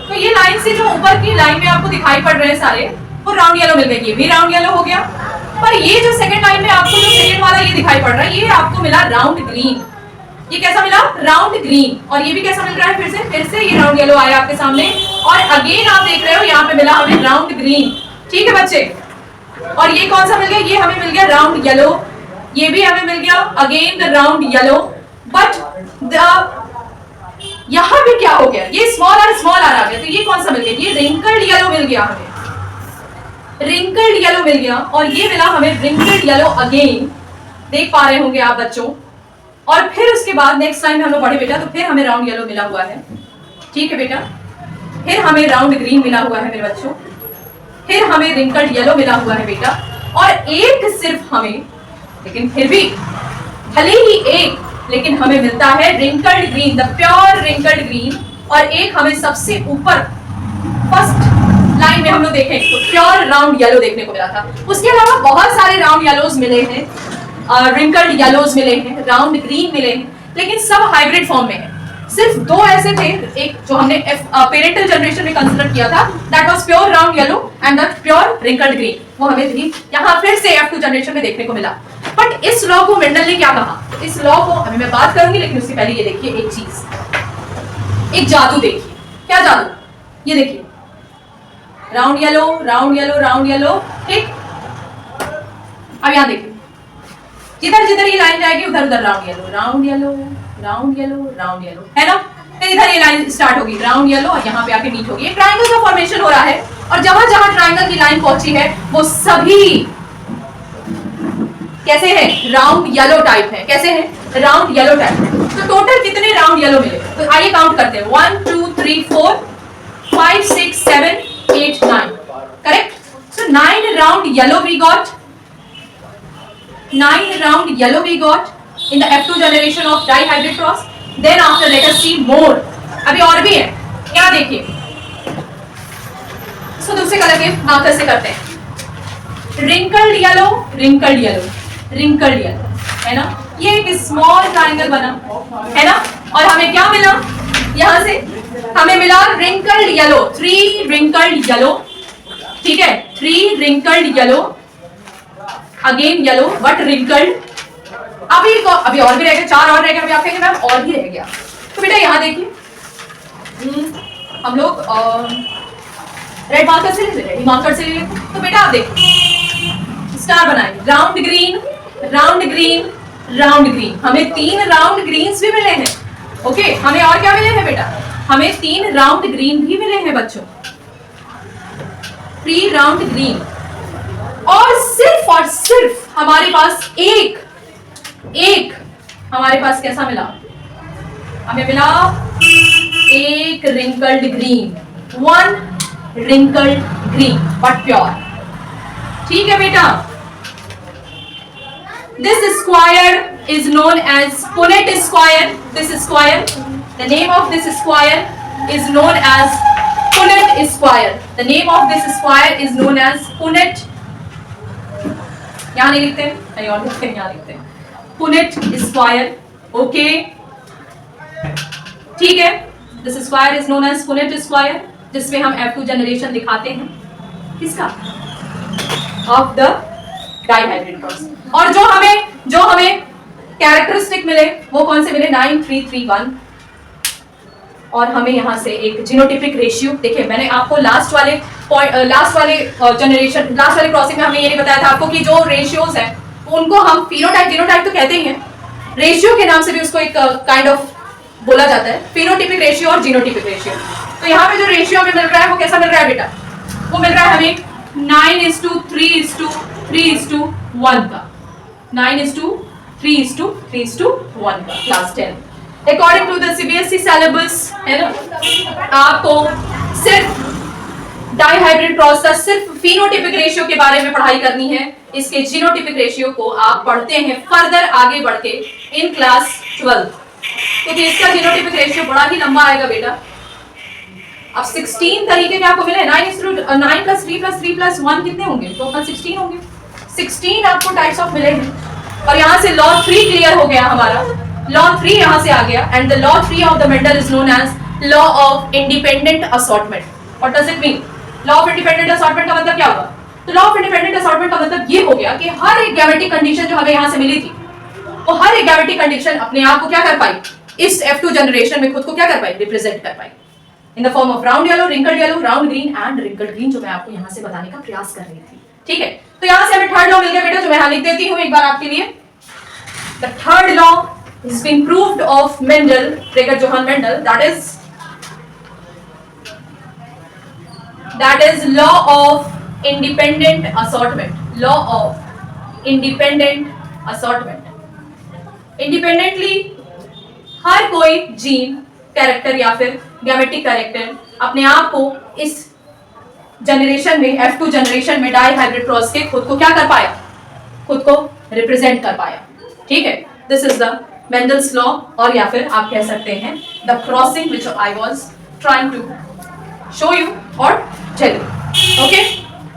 तो ये लाइन से जो ऊपर की लाइन में आपको दिखाई पड़ रहे हैं सारे, वो राउंड येलो मिल गए, ये भी राउंड येलो हो गया। पर ये जो सेकंड लाइन में आपको जो सेकंड वाला ये दिखाई पड़ रहा है, ये आपको मिला राउंड ग्रीन। ये कैसा मिला, राउंड ग्रीन। और ये भी कैसा मिल रहा है, फिर से ये राउंड येलो आया आपके सामने। और अगेन आप देख रहे हो यहाँ पे मिला हमें राउंड ग्रीन, ठीक है बच्चे। और ये कौन सा मिल गया, ये हमें मिल गया राउंड येलो, ये भी हमें मिल गया again the round yellow. But यहाँ पे क्या हो गया, ये स्मॉल आर आ गया, तो ये कौन सा मिल गया, ये रिंकल्ड येलो मिल गया हमें, रिंकल्ड येलो मिल गया। और ये मिला हमें रिंकल्ड येलो अगेन, देख पा रहे होंगे आप बच्चों। और फिर उसके बाद नेक्स्ट टाइम हम लोग बढ़े बेटा, तो फिर हमें राउंड येलो मिला हुआ है, ठीक है बेटा। फिर हमें राउंड ग्रीन मिला हुआ है मेरे बच्चों, फिर हमें रिंकल्ड येलो मिला हुआ है बेटा। और एक सिर्फ हमें, लेकिन फिर भी भले ही एक, लेकिन हमें मिलता है wrinkled green, the pure wrinkled green. और एक हमें सबसे ऊपर फर्स्ट लाइन में हम लोग देखें तो प्योर राउंड येलो देखने को मिला था। उसके अलावा बहुत सारे राउंड येलोज मिले हैं, रिंकल्ड येलोज मिले हैं, राउंड ग्रीन मिले हैं, लेकिन सब हाइब्रिड फॉर्म में है। सिर्फ दो ऐसे थे, एक जो हमने पेरेंटल जनरेशन में कंसीडर किया था, that was pure round yellow and that pure wrinkled green, वो हमें भी यहाँ फिर से F2 जनरेशन में देखने को मिला। बट इस लॉ को मेंडल ने क्या कहा, इस लॉ को अभी मैं बात करूंगी, लेकिन उससे पहले ये देखिए एक चीज, एक जादू देखिए। क्या जादू, ये देखिए round yellow round yellow round yellow, ठीक। अब यहाँ देखिए जिधर जिधर ये लाइन जाएगी उधर उधर round yellow round yellow round yellow round yellow, है ना। फिर इधर ये लाइन स्टार्ट होगी राउंड येलो और यहाँ पे आके मीट होगी, ट्राइंगल का फॉर्मेशन हो रहा है। और जहां जहां ट्राइंगल की लाइन पहुंची है वो सभी कैसे है, राउंड येलो टाइप है। कैसे है, राउंड येलो टाइप है। तो टोटल कितने राउंड येलो मिले, तो आइए काउंट करते हैं, 1 2 3 4 5 6 7 8 9, correct. So 9 round yellow we got, 9 round yellow we got in the F2 generation of dihybrid cross. Then after let us see more. अभी और भी है, क्या देखिए, इसको दूसरे कलर के मार्कर से करते हैं। Wrinkled yellow wrinkled yellow wrinkled yellow, है ना। ये एक स्मॉल ट्राइंगल बना, है ना। और हमें क्या मिला, यहाँ से हमें मिला रिंकल्ड येलो, 3 रिंकल्ड येलो, ठीक है, 3 wrinkled yellow, again yellow but wrinkled. अभी और भी रह गया, 4 और रह गया। अभी आप कहेंगे मैम और भी रह गया, तो बेटा यहाँ देखिए हम लोग रेड मार्कर से ले लेते, मार्कर से ले लेते। तो बेटा आप देखिए स्टार बनाएंगे, round green round green round green, हमें 3 राउंड ग्रीन्स भी मिले हैं। ओके, हमें और क्या मिले हैं बेटा, हमें 3 राउंड ग्रीन भी मिले हैं बच्चों, 3 राउंड ग्रीन। और सिर्फ हमारे पास एक हमारे पास कैसा मिला, हमें मिला एक wrinkled green, 1 wrinkled green but pure, ठीक है बेटा। This square is known as Punnett square, this square, the name of this square is known as Punnett square, the name of this square is known as Punnett, यहाँ नहीं लिखते हैं, कहीं और लिखते हैं, यहाँ लिखते हैं पुनेट स्क्वायर। ओके, ठीक है, this square is known as Punnett square, जिसमें हम F2 जनरेशन दिखाते हैं किसका, ऑफ द डाइहाइब्रिड क्रॉस। और जो हमें कैरेक्टरिस्टिक मिले वो कौन से मिले, 9 3 3 1। और हमें यहाँ से एक जीनोटिपिक रेशियो, देखिए मैंने आपको लास्ट वाले जनरेशन, लास्ट वाले क्रॉसिंग में हमने ये नहीं बताया था आपको कि जो रेशियोज हैं उनको हम फिनोटाइप जीनोटाइप तो कहते ही हैं, रेशियो के नाम से भी उसको एक काइंड ऑफ बोला जाता है, फिनोटिपिक रेशियो और जीनोटिपिक रेशियो। तो यहाँ पे जो रेशियो हमें मिल रहा है वो कैसा मिल रहा है बेटा, वो मिल रहा है हमें 9:3:3:1 का, 9:3:3:1 का class 10 according to the CBSE syllabus, है ना। आपको सिर्फ डाइहाइब्रिड क्रॉस का सिर्फ फिनोटिपिक रेशियो के बारे में पढ़ाई करनी है। इसके जीनोटिपिक रेशियो को आप पढ़ते हैं फर्दर आगे बढ़ के इन क्लास 12, क्योंकि इसका जीनोटिपिक रेशियो बड़ा ही लंबा आएगा बेटा। अब 16 तरीके के आपको मिले, 9+3+3+1 कितने होंगे, टोटल 16 होंगे। 16 आपको टाइप्स ऑफ मिले हैं, और यहाँ से लॉ 3 क्लियर हो गया हमारा, लॉ 3 यहाँ से आ गया, and the law 3 of the Mendel is known as law of independent assortment. What does it mean? Law of independent assortment का मतलब क्या होगा? तो लॉ ऑफ इंडिपेंडेंट असॉर्टमेंट का मतलब ये हो गया कि हर एक गैमेटिक कंडीशन जो हमें यहाँ से मिली थी, वो हर एक गैमेटिक कंडीशन अपने आप को क्या कर पाई, इस F2 जनरेशन में खुद को क्या कर पाई, रिप्रेजेंट कर पाई in the form of round yellow, wrinkled yellow, round green and wrinkled green, जो मैं आपको यहाँ से बताने का प्रयास कर रही थी। ठीक है, तो यहाँ से हमें थर्ड लॉ मिल गया बेटा, जो मैं यहाँ लिख देती हूँ एक बार आपके लिए। The third law is been proved of Mendel, Frederick Johann Mendel, that is law of independent assortment, law of independent assortment। Independently हर कोई जीन कैरेक्टर या फिर गैमेटिक कैरेक्टर अपने आप को इस जनरेशन में, F2 जनरेशन में डाइहाइब्रिड क्रॉस के खुद को क्या कर पाया, खुद को रिप्रेजेंट कर पाया। ठीक है, this is the Mendel's law, और या फिर आप कह सकते हैं the crossing which I was trying to show you और टेल यू। ओके,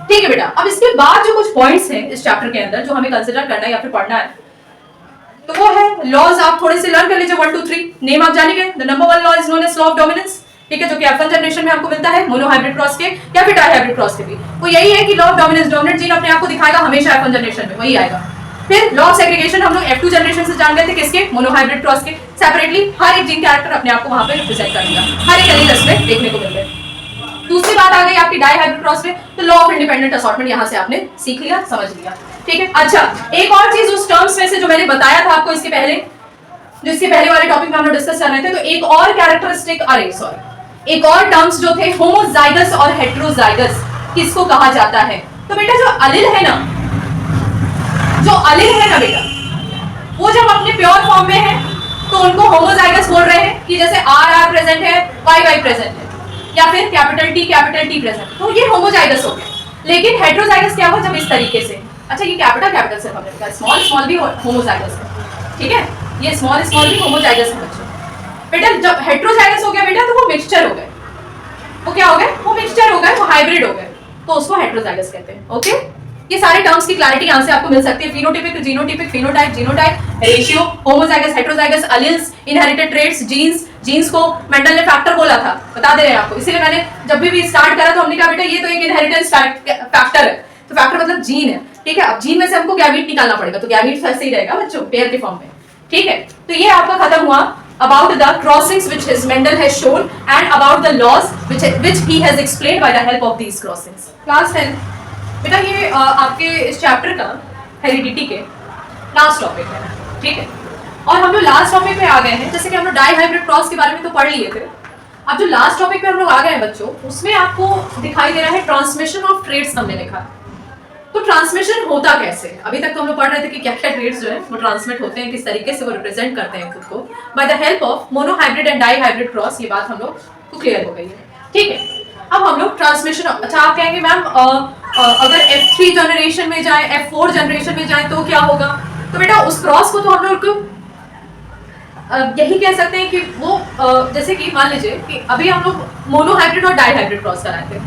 ठीक है बेटा। अब इसके बाद जो कुछ पॉइंट्स हैं इस चैप्टर के अंदर जो हमें कंसिडर करना है या फिर पढ़ना है, तो वो है लॉज। आप थोड़े से लर्न कर लीजिए 1 2 3 नेम आप जानेंगे। The number 1 law is known as law of dominance, ठीक है, जो कि F1 जनरेशन में आपको मिलता है, मोनोहाइब्रिड क्रॉस के या फिर डाइहाइब्रिड क्रॉस के भी। वो यही है कि law of dominance, dominant gene अपने आप को दिखाएगा हमेशा F1 जनरेशन में, वही आएगा। फिर लॉ ऑफ सेग्रीगेशन हम लोग F2 जनरेशन से जान गए थे, किसके, मोनोहाइब्रिड क्रॉस के। सेपरेटली हर एक जीन कैरेक्टर अपने आप को वहां पे रिप्रेजेंट कर दिया, हर एक एलिमेंट्स में देखने को मिल गए। दूसरी बात आ गई आपकी डाइहाइब्रिड क्रॉस में, तो लॉ ऑफ इंडिपेंडेंट असॉर्टमेंट यहां से आपने सीख लिया, समझ लिया। ठीक है, अच्छा एक और चीज उस टर्म्स में से जो मैंने बताया था आपको इसके पहले, जो इसके पहले वाले टॉपिक में हम लोग डिस्कस कर रहे थे, तो एक और कैरेक्टरिस्टिक, एक और टर्म्स जो थे, होमोजाइगस और हेटेरोजाइगस, किसको कहा जाता है? तो बेटा जो अलिल है ना, जो अलिल है ना बेटा, वो जब अपने प्योर फॉर्म में है तो उनको होमोजाइगस बोल रहे हैं, कि जैसे RR प्रेजेंट है, YY प्रेजेंट है, या फिर कैपिटल T प्रेजेंट, तो ये होमोजाइगस हो गया। लेकिन हेटेरोजाइगस क्या हुआ जब इस तरीके से, अच्छा ये कैपिटल से हमने लिखा, स्मॉल भी होमोजाइगस है, ठीक है, ये स्मॉल भी होमोजाइगस है बच्चों। बेटा जब हेटेरोजाइगस हो गया बेटा, तो वो मिक्सचर हो गए, वो क्या हो गए, वो मिक्सचर हो गए, वो हाइब्रिड हो गए, तो उसको हेटेरोजाइगस कहते हैं। ओके, ये सारे टर्म्स की क्लैरिटी यहां से आपको मिल सकती है। Phenotypic, genotypic, phenotype, genotype, ratio, homozygous, heterozygous, alleles, inherited traits, genes को मेंडल ने फैक्टर बोला था, बता दे रहे हैं आपको। इसीलिए मैंने जब भी स्टार्ट करा तो हमने कहा बेटा ये तो एक इनहेरिटेंस फैक्टर है, तो फैक्टर मतलब जीन है, ठीक है। अब जीन में से हमको गैमीट निकालना पड़ेगा, तो गैमीट ऐसे ही रहेगा बच्चों, पेयर के फॉर्म में, ठीक है। तो ये आपका खत्म हुआ about the crossings which his Mendel has shown and about the laws which he has explained by the help of these crossings. Class 10 बेटा ये आपके इस चैप्टर का हेरिडिटी के लास्ट टॉपिक है, ठीक है। और हम लोग लास्ट टॉपिक पे आ गए हैं, जैसे कि हम लोग डाइहाइब्रिड क्रॉस के बारे में तो पढ़ लिए थे। अब जो लास्ट टॉपिक पे हम लोग आ गए हैं बच्चों, उसमें आपको दिखाई दे रहा है ट्रांसमिशन ऑफ ट्रेट्स, हमने लिखा। तो ट्रांसमिशन होता कैसे? अभी तक तो हम लोग पढ़ रहे थे कि क्या क्या ट्रेट्स जो है वो ट्रांसमिट होते हैं, किस तरीके से वो रिप्रेजेंट करते हैं खुद को by the help of monohybrid and dihybrid cross. ये बात हम लोग को क्लियर हो गई है, ठीक है। अब हम लोग ट्रांसमिशन, अच्छा आप कहेंगे मैम अगर F3 जनरेशन में जाए, F4 जनरेशन में जाए तो क्या होगा? तो बेटा उस क्रॉस को तो हम लोग यही कह सकते हैं कि वो जैसे कि मान लीजिए कि अभी हम लोग मोनोहाइब्रिड और डाइहाइब्रिड क्रॉस कराए थे।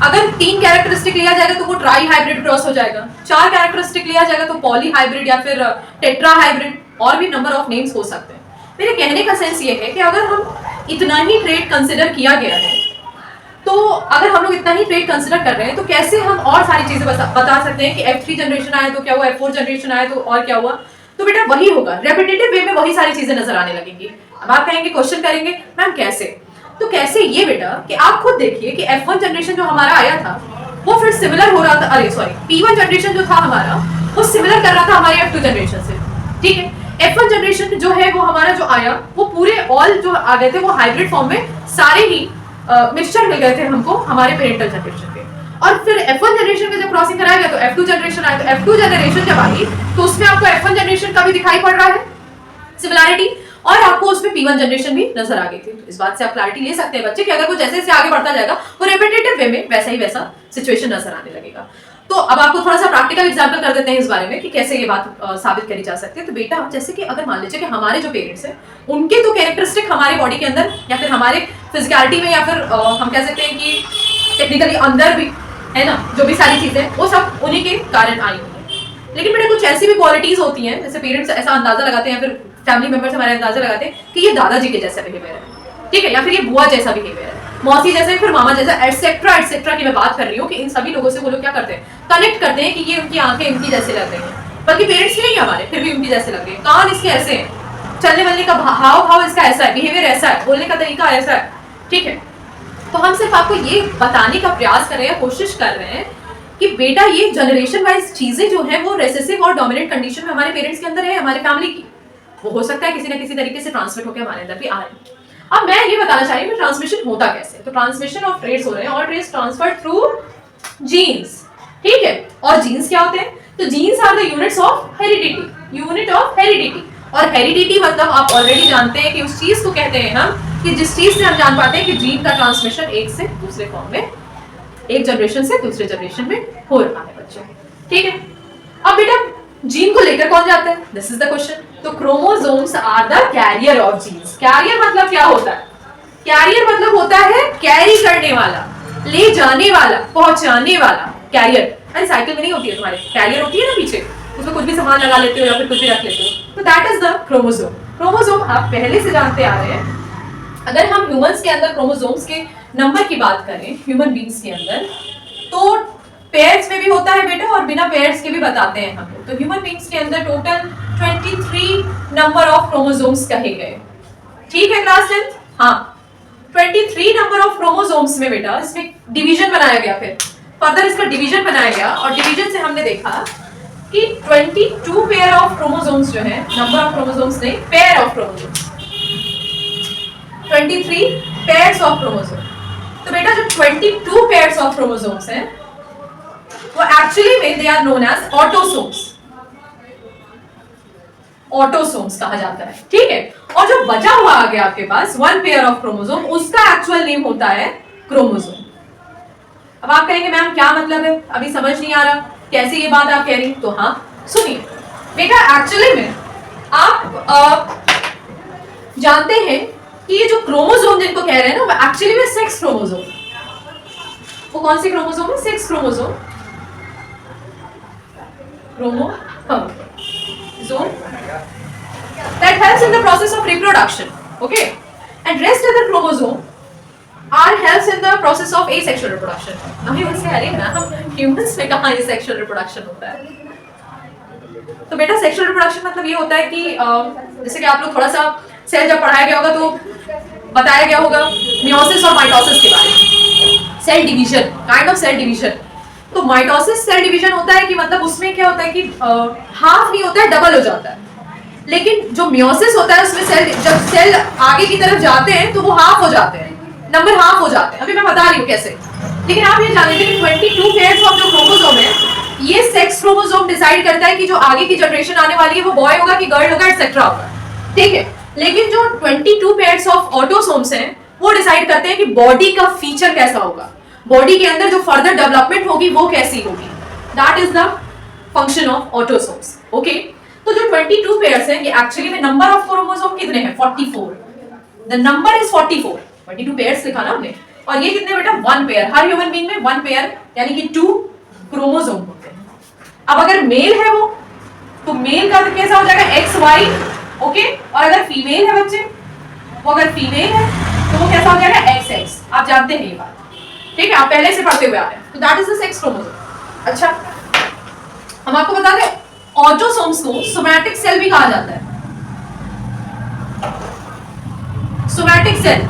अगर 3 कैरेक्टरिस्टिक लिया जाएगा तो वो ट्राई हाइब्रिड क्रॉस हो जाएगा, 4 कैरेक्टरिस्टिक लिया जाएगा तो पॉली हाइब्रिड या फिर टेट्रा हाइब्रिड, और भी नंबर ऑफ नेम्स हो सकते हैं। मेरे कहने का सेंस ये है कि अगर हम इतना ही ट्रेट कंसिडर किया गया है, तो अगर हम लोग इतना ही ट्रेट कंसिडर कर रहे हैं तो कैसे हम और सारी चीजें बता सकते हैं कि F3 जनरेशन आया तो क्या हुआ, F4 जनरेशन आया तो और क्या हुआ? तो बेटा वही होगा, रेपिटेटिव वे में वही सारी चीजें नजर आने लगेंगी। अब आप कहेंगे, क्वेश्चन करेंगे मैम कैसे? तो कैसे ये बेटा कि आप खुद देखिए कि F1 जनरेशन जो हमारा आया था वो फिर सिमिलर हो रहा था, अरे सॉरी P1 जनरेशन जो था हमारा वो सिमिलर कर रहा था हमारे F2 जनरेशन से, ठीक है। F1 जनरेशन जो है वो हमारा जो आया वो पूरे ऑल जो आ गए थे वो हाइब्रिड फॉर्म में सारे ही मिक्सचर मिल गए थे हमको हमारे पेरेंटल जनरेशन के। और फिर F1 जनरेशन में जब क्रॉसिंग कराया गया तो F2 जनरेशन आया, तो F2 जनरेशन जब आई तो उसमें आपको F1 जनरेशन का भी दिखाई पड़ रहा है सिमिलैरिटी, और आपको उसमें P1 जनरेशन भी नजर आ गई थी। तो इस बात से आप क्लैरिटी ले सकते हैं बच्चे कि अगर वो जैसे जैसे आगे बढ़ता जाएगा वो रिपीटेटिव वे में वैसा ही वैसा सिचुएशन नजर आने लगेगा। तो अब आपको थोड़ा सा प्रैक्टिकल एग्जांपल कर देते हैं इस बारे में कि कैसे ये बात साबित करी जा सकती है। तो बेटा जैसे कि अगर मान लीजिए कि हमारे जो पेरेंट्स हैं उनके तो कैरेक्टरिस्टिक हमारे बॉडी के अंदर या फिर हमारे फिजिकलिटी में या फिर हम कह सकते हैं कि टेक्निकली अंदर भी है ना, जो भी सारी चीजें वो सब उन्हीं के कारण आई हुई है। लेकिन बेटा कुछ ऐसी भी क्वालिटीज होती हैं जैसे पेरेंट्स ऐसा अंदाजा लगाते हैं या फिर फैमिली मेंबर्स हमारे अंदाजा लगाते हैं कि ये दादाजी के जैसा बिहेवियर है, ठीक है, या फिर ये बुआ जैसा बिहेवियर है, मौसी जैसे, फिर मामा जैसा, एटसेट्रा एटसेट्रा की मैं बात कर रही हूँ कि इन सभी लोगों से वो लोग क्या करते हैं, कनेक्ट करते हैं कि ये उनकी आंखें इनकी जैसे लग रही हैं, बल्कि पेरेंट्स नहीं है हमारे फिर भी उनकी जैसे लग रही है, कान इसके ऐसे हैं, चलने वलने का हाव भाव इसका ऐसा है, बिहेवियर ऐसा है, बोलने का तरीका ऐसा है, ठीक है। तो हम सिर्फ आपको ये बताने का प्रयास कर रहे हैं, कोशिश कर रहे हैं कि बेटा ये जनरेशन वाइज चीजें जो है वो रेसेसिव और डोमिनेंट कंडीशन में हमारे पेरेंट्स के अंदर है, हमारे फैमिली की, वो हो सकता है किसी ना किसी तरीके से ट्रांसमिट होकर हमारे अंदर भी आ रहे हैं। अब मैं ये बताना चाह रही हूँ ट्रांसमिशन होता कैसे, तो ट्रांसमिशन ऑफ ट्रेट्स हो रहे हैं, all traits transferred through genes, ठीक है। और जीन्स क्या होते हैं, तो genes are the units of heredity, unit of heredity. और हेरिडिटी मतलब आप ऑलरेडी जानते हैं कि उस चीज को कहते हैं हम कि जिस चीज से हम जान पाते हैं कि जीन का ट्रांसमिशन एक से दूसरे फॉर्म में, एक जनरेशन से दूसरे जनरेशन में हो रहा है बच्चों, ठीक है। अब बेटा जीन को लेकर कौन जाता है, दिस इज द क्वेश्चन। तो chromosomes are the carrier of genes. Carrier मतलब क्या होता है, कैरियर मतलब होता है कैरी करने वाला, ले जाने वाला, पहुंचाने वाला, कैरियर। अरे साइकिल में नहीं होती है तुम्हारे, कैरियर होती है ना पीछे, उसमें कुछ भी सामान लगा लेते हो या फिर कुछ भी रख लेते हो, तो that is the chromosome. Chromosome आप पहले से जानते आ रहे हैं। अगर हम ह्यूमंस के अंदर क्रोमोसोम्स के नंबर की बात करें ह्यूमन बींग्स के अंदर, तो पेयर्स में भी होता है बेटा और बिना पेयर्स के भी बताते हैं हम लोग। तो ह्यूमन बींग्स के अंदर टोटल 23 नंबर ऑफ क्रोमोसोम्स कहे गए, ठीक है क्लास 10। हाँ 23 नंबर ऑफ क्रोमोसोम्स में बेटा इसमें डिवीजन बनाया गया, फिर फर्दर इसका डिवीजन बनाया गया और डिवीजन से हमने देखा कि 22 पेयर ऑफ क्रोमोसोम्स जो है, नंबर ऑफ क्रोमोसोम्स नहीं, pair of chromosomes, 23 pairs of chromosome. तो बेटा जो 22 पेयर्स ऑफ क्रोमोसोम्स हैं वो एक्चुअली में they are known as autosomes, autosomes कहा जाता है, ठीक है। और जो बचा हुआ आ गया आपके पास 1 पेयर ऑफ क्रोमोसोम, उसका एक्चुअल नेम होता है क्रोमोसोम। अब आप कहेंगे मैम क्या मतलब है, अभी समझ नहीं आ रहा कैसे ये बात आप कह रही, तो हाँ सुनिए बेटा, एक्चुअली में आप जानते हैं कि ये जो क्रोमोसोम जिनको कह रहे हैं ना वो एक्चुअली में सेक्स क्रोमोसोम, वो कौन से क्रोमोसोम है, sex chromosome, chromosome that helps in the process of reproduction, okay, and rest other chromosome are helps in the process of asexual reproduction. अभी वैसे अरे ना हम humans में कहाँ asexual reproduction होता है। तो बेटा सेक्सुअल रिप्रोडक्शन मतलब ये होता है कि जैसे कि आप लोग थोड़ा सा सेल जब पढ़ाया गया होगा तो बताया गया होगा मियोसिस और माइटोसिस के बारे में, cell division, kind of cell division. तो माइटोसिस सेल डिवीजन होता है कि मतलब उसमें क्या होता है कि हाफ नहीं होता है, डबल हो जाता है। लेकिन जो मियोसिस होता है उसमें सेल, जब सेल आगे की तरफ जाते हैं तो वो हाफ हो जाते हैं, नंबर हाफ हो जाते हैं। अभी मैं बता रही हूँ कैसे। लेकिन आप ये जान लीजिए कि 22 पेयर्स ऑफ जो क्रोमोसोम है, ये सेक्स क्रोमोसोम डिसाइड करता है कि जो आगे की जनरेशन आने वाली है वो बॉय होगा कि गर्ल होगा, एटसेट्रा होगा, ठीक है। लेकिन जो 22 पेयर्स ऑफ ऑटोसोम्स हैं वो डिसाइड करते हैं कि बॉडी का फीचर कैसा होगा, बॉडी के अंदर जो फर्दर डेवलपमेंट होगी वो कैसी होगी। That is the function of autosomes, okay. तो जो 22 पेयर्स हैं ये एक्चुअली में नंबर ऑफ क्रोमोसोम कितने हैं, 44। द नंबर इज 44, 22 पेयर्स लिखा ना हमने। और ये कितने बेटा, 1 पेयर, हर ह्यूमन बीइंग में 1 पेयर यानी कि 2 क्रोमोसोम होते हैं। अब अगर मेल है वो, तो मेल का कैसा हो जाएगा, XY, ओके। और अगर फीमेल है बच्चे, वो अगर फीमेल है तो वो कैसा हो जाएगा, XX। आप जानते हैं ये बात, ठीक है, आप पहले से पढ़ते हुए आ रहे हैं। तो that is the sex chromosome. अच्छा, हम आपको बता दें ऑटोसोम्स को सोमैटिक सेल भी कहा जाता है, सोमैटिक सेल,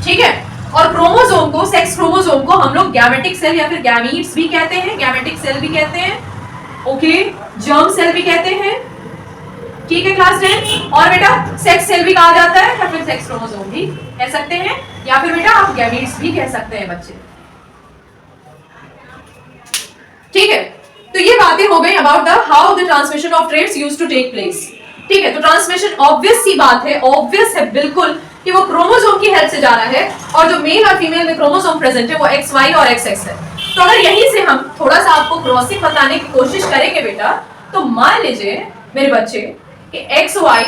ठीक है। और क्रोमोसोम को, सेक्स क्रोमोसोम को हम लोग गैमेटिक सेल या फिर गैमीट्स भी कहते हैं, गैमेटिक सेल भी कहते हैं, ओके। जर्म सेल भी कहते हैं, ठीक है क्लास 10। और बेटा सेक्स सेल भी कहा जाता है, या फिर सेक्स क्रोमोसोम भी कह सकते हैं, या फिर बेटा आप गैमीट्स भी कह सकते हैं बच्चे, ठीक है। तो ये बातें हो गई about the how the transmission of traits used to take place, ठीक है। तो ट्रांसमिशन ऑब्वियस सी बात है, ऑब्वियस है बिल्कुल कि वो क्रोमोसोम की हेल्प से जा रहा है, और जो मेल और फीमेल में क्रोमोसोम प्रेजेंट है वो XY और XX है। तो अगर यहीं से हम थोड़ा सा आपको क्रॉसिंग बताने की कोशिश करेंगे बेटा, तो मान लीजिए मेरे बच्चे कि XY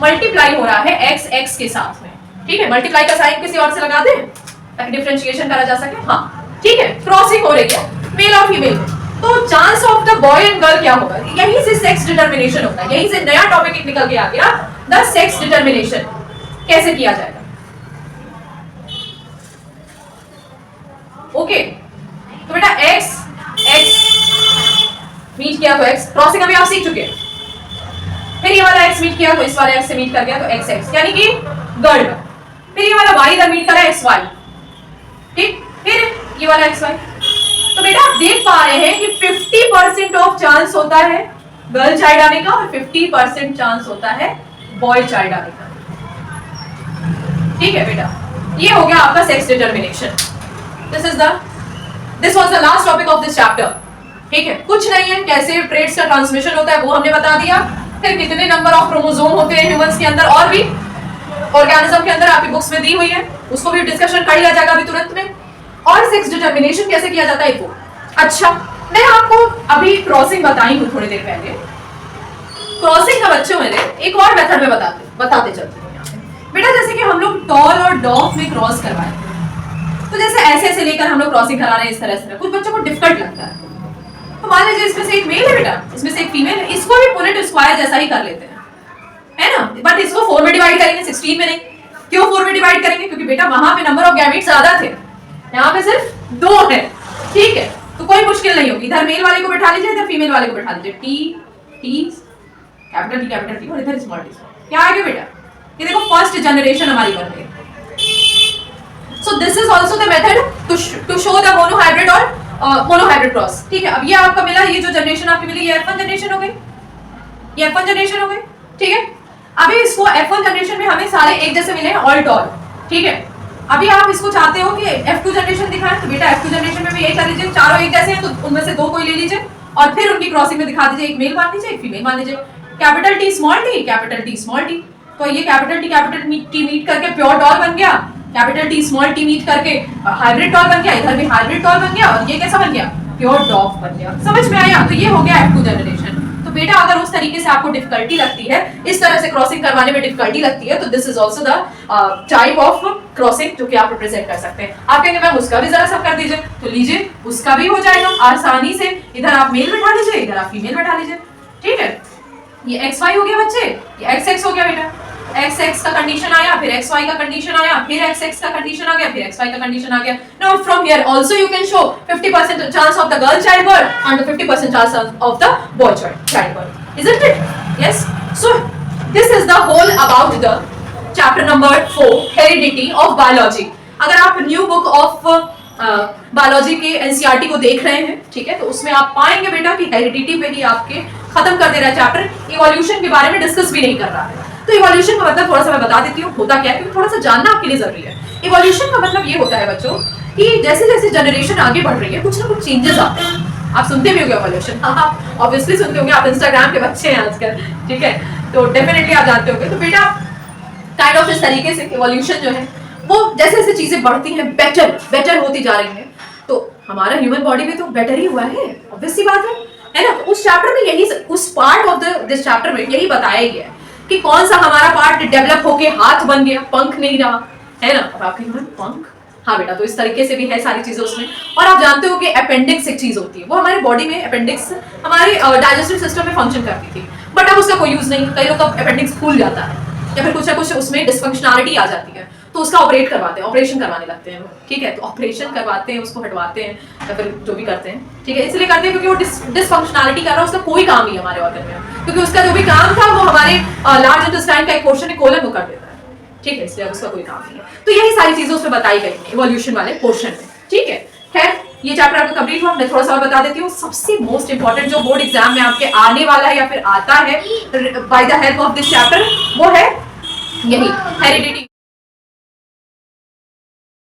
मल्टीप्लाई हो रहा है XX के साथ में, ठीक है। मल्टीप्लाई का साइन किसी और से लगा दें ताकि डिफरेंशिएशन करा जा सके, हाँ ठीक है। क्रॉसिंग हो रही है मेल और फीमेल में, तो chance of the boy and girl क्या होगा, यहीं से सेक्स डिटरमिनेशन होता है। यहीं से नया टॉपिक एक निकल के आ गया, द सेक्स डिटरमिनेशन कैसे किया जाएगा। ओके तो बेटा x मीट किया तो x, क्रॉसिंग अभी आप सीख चुके हैं। फिर ये वाला x मीट किया तो इस वाले x से मीट कर गया तो x यानी कि गर्ल। फिर ये वाला y इधर मीट करा xy, ठीक। फिर ये वाला xy। तो बेटा आप देख पा रहे हैं कि 50% ऑफ चांस होता है गर्ल चाइल्ड आने का और 50% चांस होता है बॉय चाइल्ड आने का, ठीक है बेटा। ये हो गया आपका sex determination. This was the last topic of this chapter, ठीक है। कुछ नहीं है, कैसे ट्रेट्स का ट्रांसमिशन होता है वो हमने बता दिया। फिर कितने नंबर ऑफ क्रोमोसोम होते हैं ह्यूमंस के अंदर और भी ऑर्गेनिज्म के अंदर आपकी बुक्स में दी हुई है, उसको भी डिस्कशन कर लिया जाएगा अभी तुरंत में। और सेक्स डिटरमिनेशन कैसे किया जाता है वो। अच्छा मैं आपको अभी क्रॉसिंग बताई हूँ थोड़ी देर पहले। क्रॉसिंग का बच्चों में एक और मेथड में बताते चलते हैं यहाँ पे। बेटा जैसे कि हम लोग डॉल और डॉग में क्रॉस करवाए, तो जैसे ऐसे लेकर हम लोग क्रॉसिंग करा रहे हैं इस तरह से, कुछ बच्चों को डिफिकल्ट लगता है। तो मान लीजिए इसमें से एक मेल है बेटा, इसमें से एक फीमेल है, इसको भी पुनेट स्क्वायर जैसा ही कर लेते हैं, है ना। बट इसको 4 में डिवाइड करेंगे, 16 में नहीं। क्यों 4 में डिवाइड करेंगे, क्योंकि बेटा वहां पे नंबर ऑफ गैमेट्स ज्यादा थे, यहाँ पे सिर्फ 2 है, ठीक है। तो कोई मुश्किल नहीं होगी, इधर मेल वाले को बैठा लीजिए, इधर फीमेल वाले को बैठा लीजिए। टी कैपिटल टी और इधर स्मॉल टी। क्या आ गया बेटा, ये देखो फर्स्ट जनरेशन हमारी बन गई। So this is also the method to show the monohybrid और मोनोहाइब्रिड क्रॉस, ठीक है। अब ये आपका मिला, ये जो जनरेशन आपकी मिली ये F1 जनरेशन हो गई, ये F1 जनरेशन हो गई, ठीक है। अभी इसको F1 जनरेशन में हमें सारे एक जैसे मिले हैं, ऑल टॉल, ठीक है। अभी आप इसको चाहते हो कि F2 जनरेशन दिखाएं, तो बेटा F2 जनरेशन में भी यही कर लीजिए, चारों एक जैसे हैं तो उनमें से 2 कोई ले लीजिए और फिर उनकी क्रॉसिंग में दिखा दीजिए, एक मेल मान लीजिए एक फीमेल मान लीजिए। Capital T small t, capital T small t, तो ये कैपिटल T मीट करके प्योर डॉल बन गया, capital T small t meet करके हाइब्रिड डॉल बन गया, इधर भी हाइब्रिड डॉल बन गया, और ये कैसा बन गया, प्योर डॉग बन गया। समझ में आया। तो ये हो गया F2 जनरेशन। तो बेटा अगर उस तरीके से आपको डिफिकल्टी लगती है, इस तरह से क्रॉसिंग करवाने में डिफिकल्टी लगती है, तो this is also the type of crossing जो कि आप रिप्रेजेंट कर सकते हैं। आप कहेंगे मैम उसका भी जरा सब कर दीजिए, तो लीजिए उसका भी हो जाएगा आसानी से। इधर आप मेल बैठा लीजिए, इधर आप फीमेल बैठा लीजिए, ठीक है। ये XY हो गया बच्चे, ये XX हो गया बेटा, XX का कंडीशन आया, फिर XY का कंडीशन आया, फिर XX का कंडीशन आ गया, फिर XY का कंडीशन आ गया। Now from here also you can show 50% chance of the girl child birth and the 50% chance of the boy child birth, isn't it? Yes. So this is the whole about the chapter number 4 heredity of biology. अगर आप new book of biology के NCERT को देख रहे हैं, ठीक है, तो उसमें आप पाएंगे बेटा कि हेरिडिटी पे ही आपके खत्म कर दे रहा है चैप्टर, इवोल्यूशन के बारे में डिस्कस भी नहीं कर रहा है। तो इवोल्यूशन का मतलब थोड़ा सा मैं बता देती हूँ होता क्या है, क्योंकि थोड़ा सा जानना आपके लिए जरूरी है। इवोल्यूशन का मतलब ये होता है बच्चों कि जैसे जैसे जनरेशन आगे बढ़ रही है कुछ ना कुछ चेंजेस आते हैं। आप सुनते भी होंगे इवोल्यूशन, हाँ ऑब्वियसली सुनते होंगे, आप इंस्टाग्राम के बच्चे हैं आजकल, ठीक है, तो डेफिनेटली आप जानते होंगे। तो बेटा काइंड ऑफ इस तरीके से इवोल्यूशन जो है वो जैसे जैसे चीजें बढ़ती हैं बेटर होती जा रही हैं, तो हमारा ह्यूमन बॉडी भी तो बेटर ही हुआ है, ऑब्वियस सी बात है ना। तो उस चैप्टर में यही, उस पार्ट ऑफ दिस चैप्टर में यही बताया गया है कि कौन सा हमारा पार्ट डेवलप होके हाथ बन गया, पंख नहीं रहा, है ना। अब आपके पंख, हाँ बेटा, तो इस तरीके से भी है सारी चीजें उसमें। और आप जानते हो कि अपेंडिक्स एक चीज होती है, वो हमारी बॉडी में अपेंडिक्स हमारे डाइजेस्टिव सिस्टम में फंक्शन करती थी, बट अब उसका कोई यूज नहीं। कई लोग का अपेंडिक्स फूल जाता है या फिर कुछ ना कुछ उसमें डिसफंक्शनलिटी आ जाती है, तो उसका ऑपरेट करवाते हैं, ऑपरेशन करवाने लगते हैं, ठीक है। तो ऑपरेशन करवाते हैं, उसको हटवाते हैं या फिर जो भी करते हैं, ठीक है, इसलिए करते हैं क्योंकि वो डिसफंक्शनलिटी कर रहा है, उसका कोई काम नहीं है हमारे ऑर्गन में, क्योंकि उसका जो भी काम था वो हमारे लार्ज इंटेस्टाइन का एक पोर्शन है, कोलन को कर देता है, ठीक है, इसलिए उसका कोई काम नहीं है। तो यही सारी चीजें उसमें बताई गई है इवोल्यूशन वाले पोर्शन में, ठीक है। खैर ये चैप्टर आपका कंप्लीट हुआ। मैं थोड़ा सा और बता देती हूँ, सबसे मोस्ट इंपॉर्टेंट जो बोर्ड एग्जाम में आपके आने वाला है या फिर आता है by the help of this chapter, वो है यही हेरिडिटी।